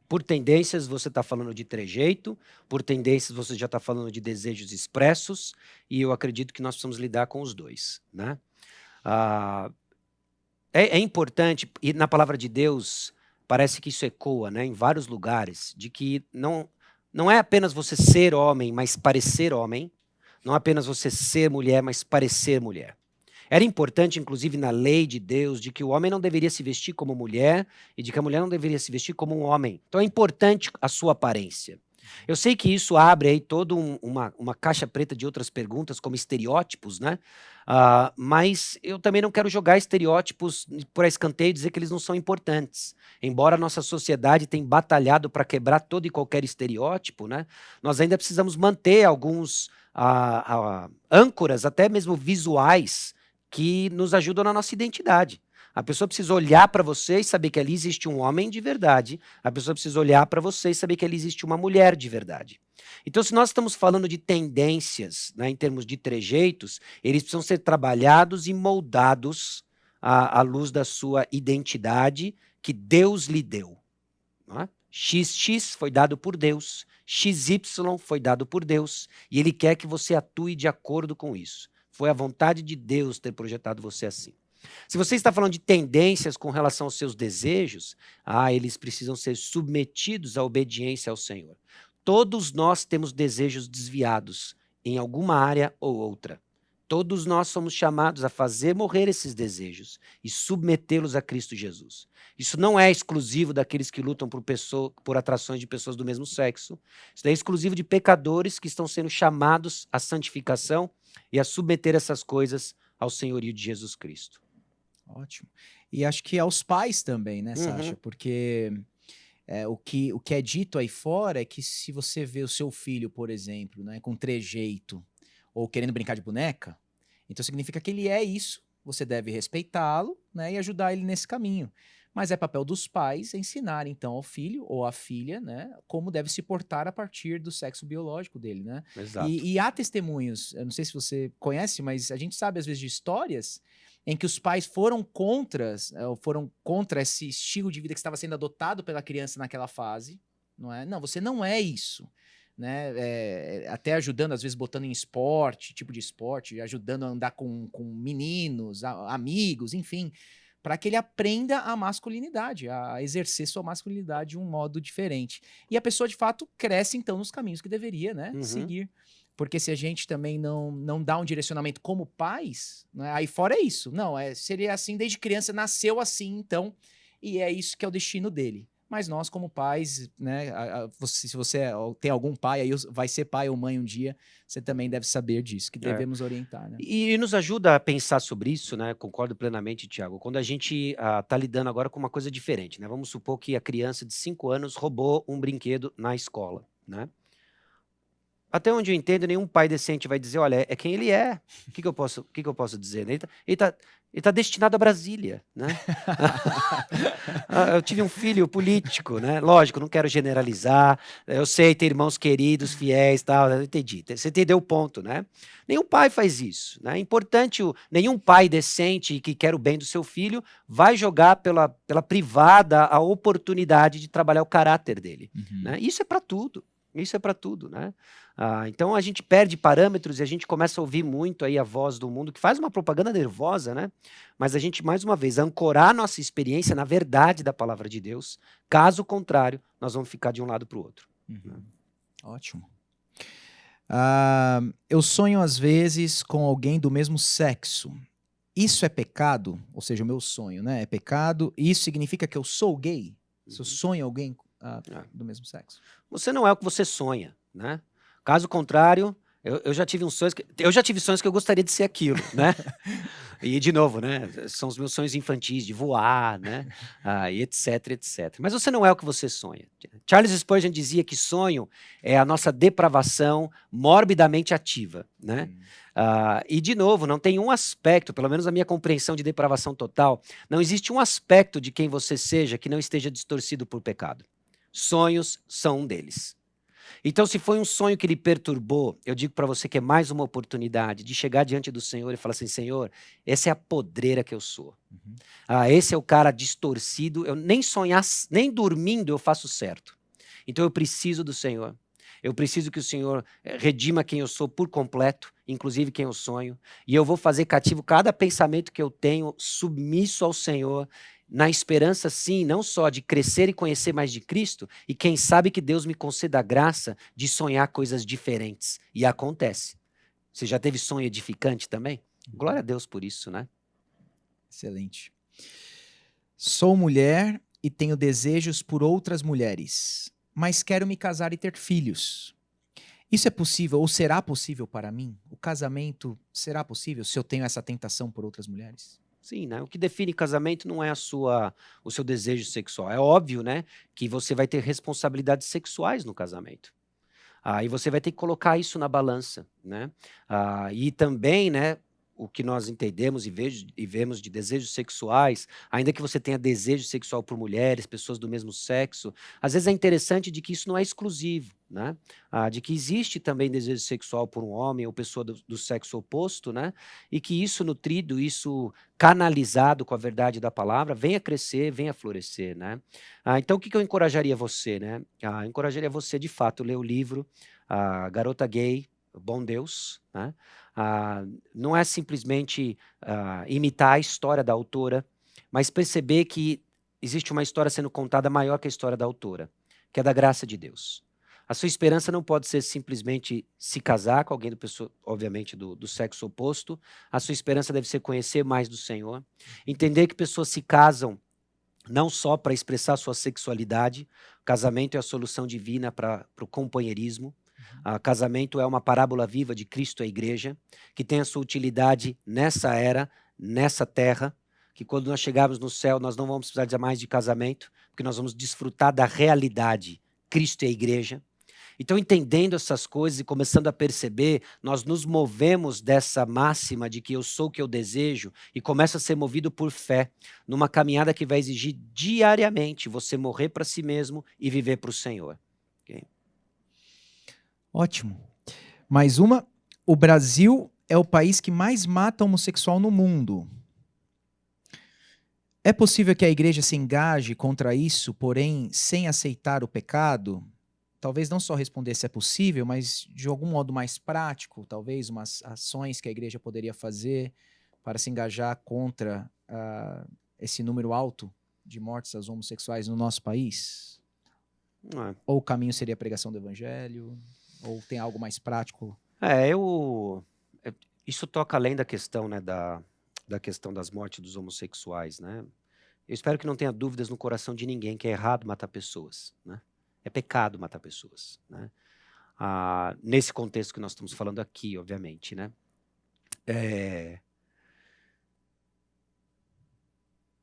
[SPEAKER 1] Por tendências, você está falando de trejeito, por tendências, você já está falando de desejos expressos, e eu acredito que nós precisamos lidar com os dois, né? É importante, e na palavra de Deus, parece que isso ecoa, né, em vários lugares, de que não é apenas você ser homem, mas parecer homem, não é apenas você ser mulher, mas parecer mulher. Era importante, inclusive, na lei de Deus, de que o homem não deveria se vestir como mulher e de que a mulher não deveria se vestir como um homem. Então é importante a sua aparência. Eu sei que isso abre aí toda uma caixa preta de outras perguntas, como estereótipos, né? Mas eu também não quero jogar estereótipos por escanteio e dizer que eles não são importantes. Embora a nossa sociedade tenha batalhado para quebrar todo e qualquer estereótipo, né? Nós ainda precisamos manter alguns âncoras, até mesmo visuais, que nos ajudam na nossa identidade. A pessoa precisa olhar para você e saber que ali existe um homem de verdade. A pessoa precisa olhar para você e saber que ali existe uma mulher de verdade. Então, se nós estamos falando de tendências, né, em termos de trejeitos, eles precisam ser trabalhados e moldados à luz da sua identidade que Deus lhe deu. Não é? XX foi dado por Deus, XY foi dado por Deus, e Ele quer que você atue de acordo com isso. Foi a vontade de Deus ter projetado você assim. Se você está falando de tendências com relação aos seus desejos, eles precisam ser submetidos à obediência ao Senhor. Todos nós temos desejos desviados em alguma área ou outra. Todos nós somos chamados a fazer morrer esses desejos e submetê-los a Cristo Jesus. Isso não é exclusivo daqueles que lutam por atrações de pessoas do mesmo sexo. Isso é exclusivo de pecadores que estão sendo chamados à santificação e a submeter essas coisas ao senhorio de Jesus Cristo.
[SPEAKER 2] Ótimo. E acho que aos pais também, né, Sasha? Porque o que é dito aí fora é que se você vê o seu filho, por exemplo, né, com trejeito ou querendo brincar de boneca, então significa que ele é isso, você deve respeitá-lo, né, e ajudar ele nesse caminho. Mas é papel dos pais ensinar, então, ao filho ou à filha, né, como deve se portar a partir do sexo biológico dele, né?
[SPEAKER 1] Exato.
[SPEAKER 2] E há testemunhos, eu não sei se você conhece, mas a gente sabe, às vezes, de histórias em que os pais foram contra esse estilo de vida que estava sendo adotado pela criança naquela fase, não é? Não, você não é isso. Né, até ajudando, às vezes, botando em esporte, tipo de esporte, ajudando a andar com meninos, amigos, enfim, para que ele aprenda a masculinidade, a exercer sua masculinidade de um modo diferente. E a pessoa, de fato, cresce, então, nos caminhos que deveria, né, seguir. Porque se a gente também não dá um direcionamento como pais, né, aí fora é isso. Não, seria assim desde criança, nasceu assim, então, e é isso que é o destino dele. Mas nós, como pais, né, se você tem algum pai, aí vai ser pai ou mãe um dia, você também deve saber disso, que devemos orientar. Né?
[SPEAKER 1] E nos ajuda a pensar sobre isso, né? Concordo plenamente, Tiago. Quando a gente está lidando agora com uma coisa diferente, né? Vamos supor que a criança de 5 anos roubou um brinquedo na escola, né? Até onde eu entendo, nenhum pai decente vai dizer, olha, é quem ele é. O que eu posso dizer? Ele tá destinado a Brasília, né? Eu tive um filho político, né? Lógico, não quero generalizar. Eu sei, ter irmãos queridos, fiéis, tal. Eu entendi. Você entendeu o ponto, né? Nenhum pai faz isso, né? É importante, nenhum pai decente que quer o bem do seu filho vai jogar pela privada a oportunidade de trabalhar o caráter dele, né? Isso é para tudo. Isso é para tudo, né? Então a gente perde parâmetros e a gente começa a ouvir muito aí a voz do mundo, que faz uma propaganda nervosa, né? Mas a gente, mais uma vez, ancorar nossa experiência na verdade da palavra de Deus. Caso contrário, nós vamos ficar de um lado para o outro. Né?
[SPEAKER 2] Ótimo. Eu sonho às vezes com alguém do mesmo sexo. Isso é pecado? Ou seja, o meu sonho, né? É pecado? E isso significa que eu sou gay? Se eu sonho alguém do mesmo sexo?
[SPEAKER 1] Você não é o que você sonha, né? Caso contrário, eu já tive sonhos que eu gostaria de ser aquilo, né? E de novo, né? São os meus sonhos infantis de voar, né? E etc, etc. Mas você não é o que você sonha. Charles Spurgeon dizia que sonho é a nossa depravação morbidamente ativa, né? E de novo, não tem um aspecto, pelo menos a minha compreensão de depravação total, não existe um aspecto de quem você seja que não esteja distorcido por pecado. Sonhos são um deles. Então, se foi um sonho que lhe perturbou, eu digo para você que é mais uma oportunidade de chegar diante do Senhor e falar assim, Senhor, essa é a podreira que eu sou. Esse é o cara distorcido, eu nem sonhar, nem dormindo eu faço certo. Então eu preciso do Senhor. Eu preciso que o Senhor redima quem eu sou por completo, inclusive quem eu sonho. E eu vou fazer cativo cada pensamento que eu tenho, submisso ao Senhor, na esperança, sim, não só de crescer e conhecer mais de Cristo, e quem sabe que Deus me conceda a graça de sonhar coisas diferentes. E acontece. Você já teve sonho edificante também? Glória a Deus por isso, né?
[SPEAKER 2] Excelente. Sou mulher e tenho desejos por outras mulheres, mas quero me casar e ter filhos. Isso é possível ou será possível para mim? O casamento será possível se eu tenho essa tentação por outras mulheres?
[SPEAKER 1] Sim, né? O que define casamento não é o seu desejo sexual. É óbvio, né, que você vai ter responsabilidades sexuais no casamento. E você vai ter que colocar isso na balança, né? E também, né, o que nós entendemos e vemos de desejos sexuais, ainda que você tenha desejo sexual por mulheres, pessoas do mesmo sexo, às vezes é interessante de que isso não é exclusivo, né? De que existe também desejo sexual por um homem ou pessoa do sexo oposto, né? E que isso nutrido, isso canalizado com a verdade da palavra, venha crescer, venha florescer, né? Então o que eu encorajaria você, né? Encorajaria você, de fato, ler o livro Garota Gay, Bom Deus, né? Não é simplesmente imitar a história da autora, mas perceber que existe uma história sendo contada maior que a história da autora, que é da graça de Deus. A sua esperança não pode ser simplesmente se casar com alguém, obviamente, do sexo oposto. A sua esperança deve ser conhecer mais do Senhor. Entender que pessoas se casam não só para expressar sua sexualidade. O casamento é a solução divina para o companheirismo. Casamento é uma parábola viva de Cristo e a igreja, que tem a sua utilidade nessa era, nessa terra, que quando nós chegarmos no céu, nós não vamos precisar mais de casamento, porque nós vamos desfrutar da realidade, Cristo e a igreja. Então, entendendo essas coisas e começando a perceber, nós nos movemos dessa máxima de que eu sou o que eu desejo e começa a ser movido por fé, numa caminhada que vai exigir diariamente você morrer para si mesmo e viver para o Senhor. Okay?
[SPEAKER 2] Ótimo. Mais uma. O Brasil é o país que mais mata homossexual no mundo. É possível que a igreja se engaje contra isso, porém, sem aceitar o pecado? Talvez não só responder se é possível, mas de algum modo mais prático, talvez umas ações que a igreja poderia fazer para se engajar contra esse número alto de mortes aos homossexuais no nosso país? Ou o caminho seria a pregação do evangelho? Ou tem algo mais prático?
[SPEAKER 1] Isso toca além da questão, né, da questão das mortes dos homossexuais, né? Eu espero que não tenha dúvidas no coração de ninguém que é errado matar pessoas, né? É pecado matar pessoas, né? Nesse contexto que nós estamos falando aqui, obviamente, né?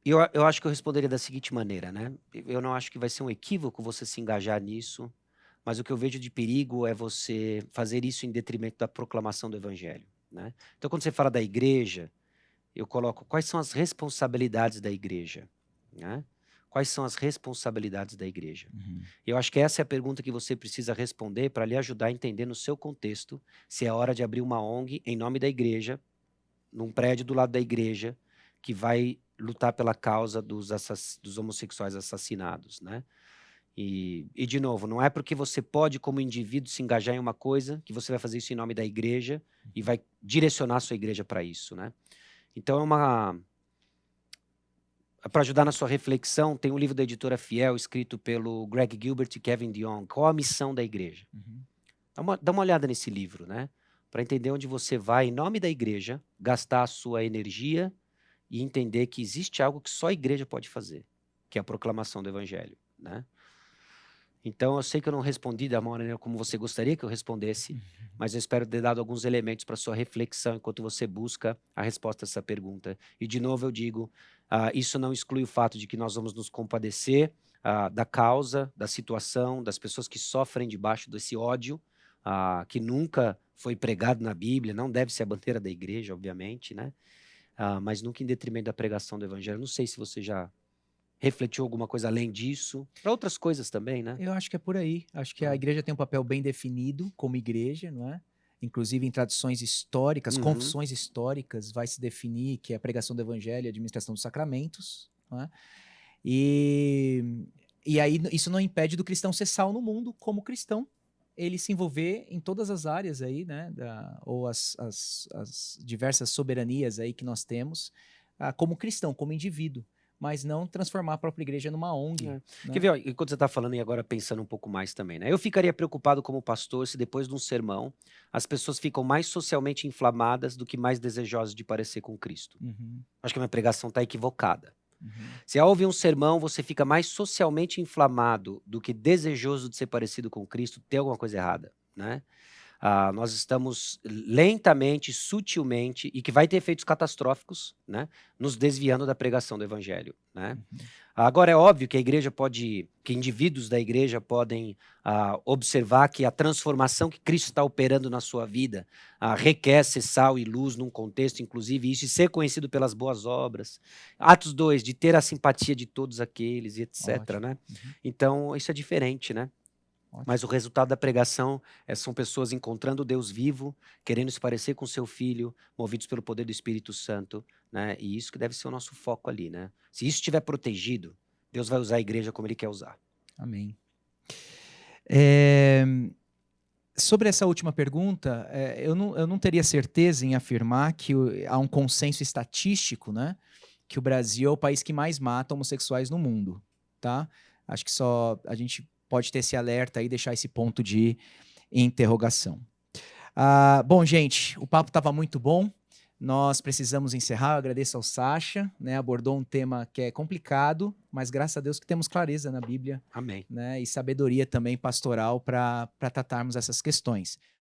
[SPEAKER 1] Eu acho que eu responderia da seguinte maneira, né? Eu não acho que vai ser um equívoco você se engajar nisso, mas o que eu vejo de perigo é você fazer isso em detrimento da proclamação do evangelho, né? Então, quando você fala da igreja, eu coloco quais são as responsabilidades da igreja, né? Quais são as responsabilidades da igreja? Eu acho que essa é a pergunta que você precisa responder para lhe ajudar a entender no seu contexto se é hora de abrir uma ONG em nome da igreja, num prédio do lado da igreja, que vai lutar pela causa dos homossexuais assassinados, né? E, de novo, não é porque você pode, como indivíduo, se engajar em uma coisa que você vai fazer isso em nome da igreja e vai direcionar a sua igreja para isso, né? Então, para ajudar na sua reflexão, tem um livro da editora Fiel, escrito pelo Greg Gilbert e Kevin DeYoung, Qual a Missão da Igreja? Dá uma olhada nesse livro, né? Para entender onde você vai, em nome da igreja, gastar a sua energia e entender que existe algo que só a igreja pode fazer, que é a proclamação do evangelho, né? Então, eu sei que eu não respondi da maneira como você gostaria que eu respondesse, mas eu espero ter dado alguns elementos para sua reflexão enquanto você busca a resposta a essa pergunta. E, de novo, eu digo, isso não exclui o fato de que nós vamos nos compadecer da causa, da situação, das pessoas que sofrem debaixo desse ódio, que nunca foi pregado na Bíblia, não deve ser a bandeira da igreja, obviamente, né? Mas nunca em detrimento da pregação do evangelho. Não sei se você já refletiu alguma coisa além disso, para outras coisas também, né?
[SPEAKER 2] Eu acho que é por aí. Acho que a igreja tem um papel bem definido como igreja, não é? Inclusive em tradições históricas, confissões históricas, vai se definir que é a pregação do evangelho e a administração dos sacramentos, não é? E aí isso não impede do cristão ser sal no mundo como cristão, ele se envolver em todas as áreas aí, né? Ou as diversas soberanias aí que nós temos como cristão, como indivíduo, mas não transformar a própria igreja numa ONG. Né?
[SPEAKER 1] Quer ver, ó, enquanto você está falando e agora pensando um pouco mais também, né? Eu ficaria preocupado como pastor se depois de um sermão as pessoas ficam mais socialmente inflamadas do que mais desejosas de parecer com Cristo. Acho que a minha pregação está equivocada. Se ao ouvir um sermão você fica mais socialmente inflamado do que desejoso de ser parecido com Cristo, tem alguma coisa errada, né? Nós estamos lentamente, sutilmente, e que vai ter efeitos catastróficos, né, nos desviando da pregação do evangelho, né? Agora é óbvio que a igreja que indivíduos da igreja podem observar que a transformação que Cristo está operando na sua vida requer ser sal e luz num contexto, inclusive isso, e ser conhecido pelas boas obras. Atos 2, de ter a simpatia de todos aqueles, e etc. Né? Então, isso é diferente, né? Ótimo. Mas o resultado da pregação são pessoas encontrando Deus vivo, querendo se parecer com seu Filho, movidos pelo poder do Espírito Santo, né? E isso que deve ser o nosso foco ali, né? Se isso estiver protegido, Deus vai usar a igreja como Ele quer usar.
[SPEAKER 2] Amém. Sobre essa última pergunta, eu não teria certeza em afirmar que há um consenso estatístico, né? Que o Brasil é o país que mais mata homossexuais no mundo, tá? Acho que só a gente pode ter esse alerta e deixar esse ponto de interrogação. Bom, gente, o papo estava muito bom. Nós precisamos encerrar. Eu agradeço ao Sacha, né? Abordou um tema que é complicado, mas graças a Deus que temos clareza na Bíblia.
[SPEAKER 1] Amém.
[SPEAKER 2] Né? E sabedoria também pastoral para tratarmos essas questões.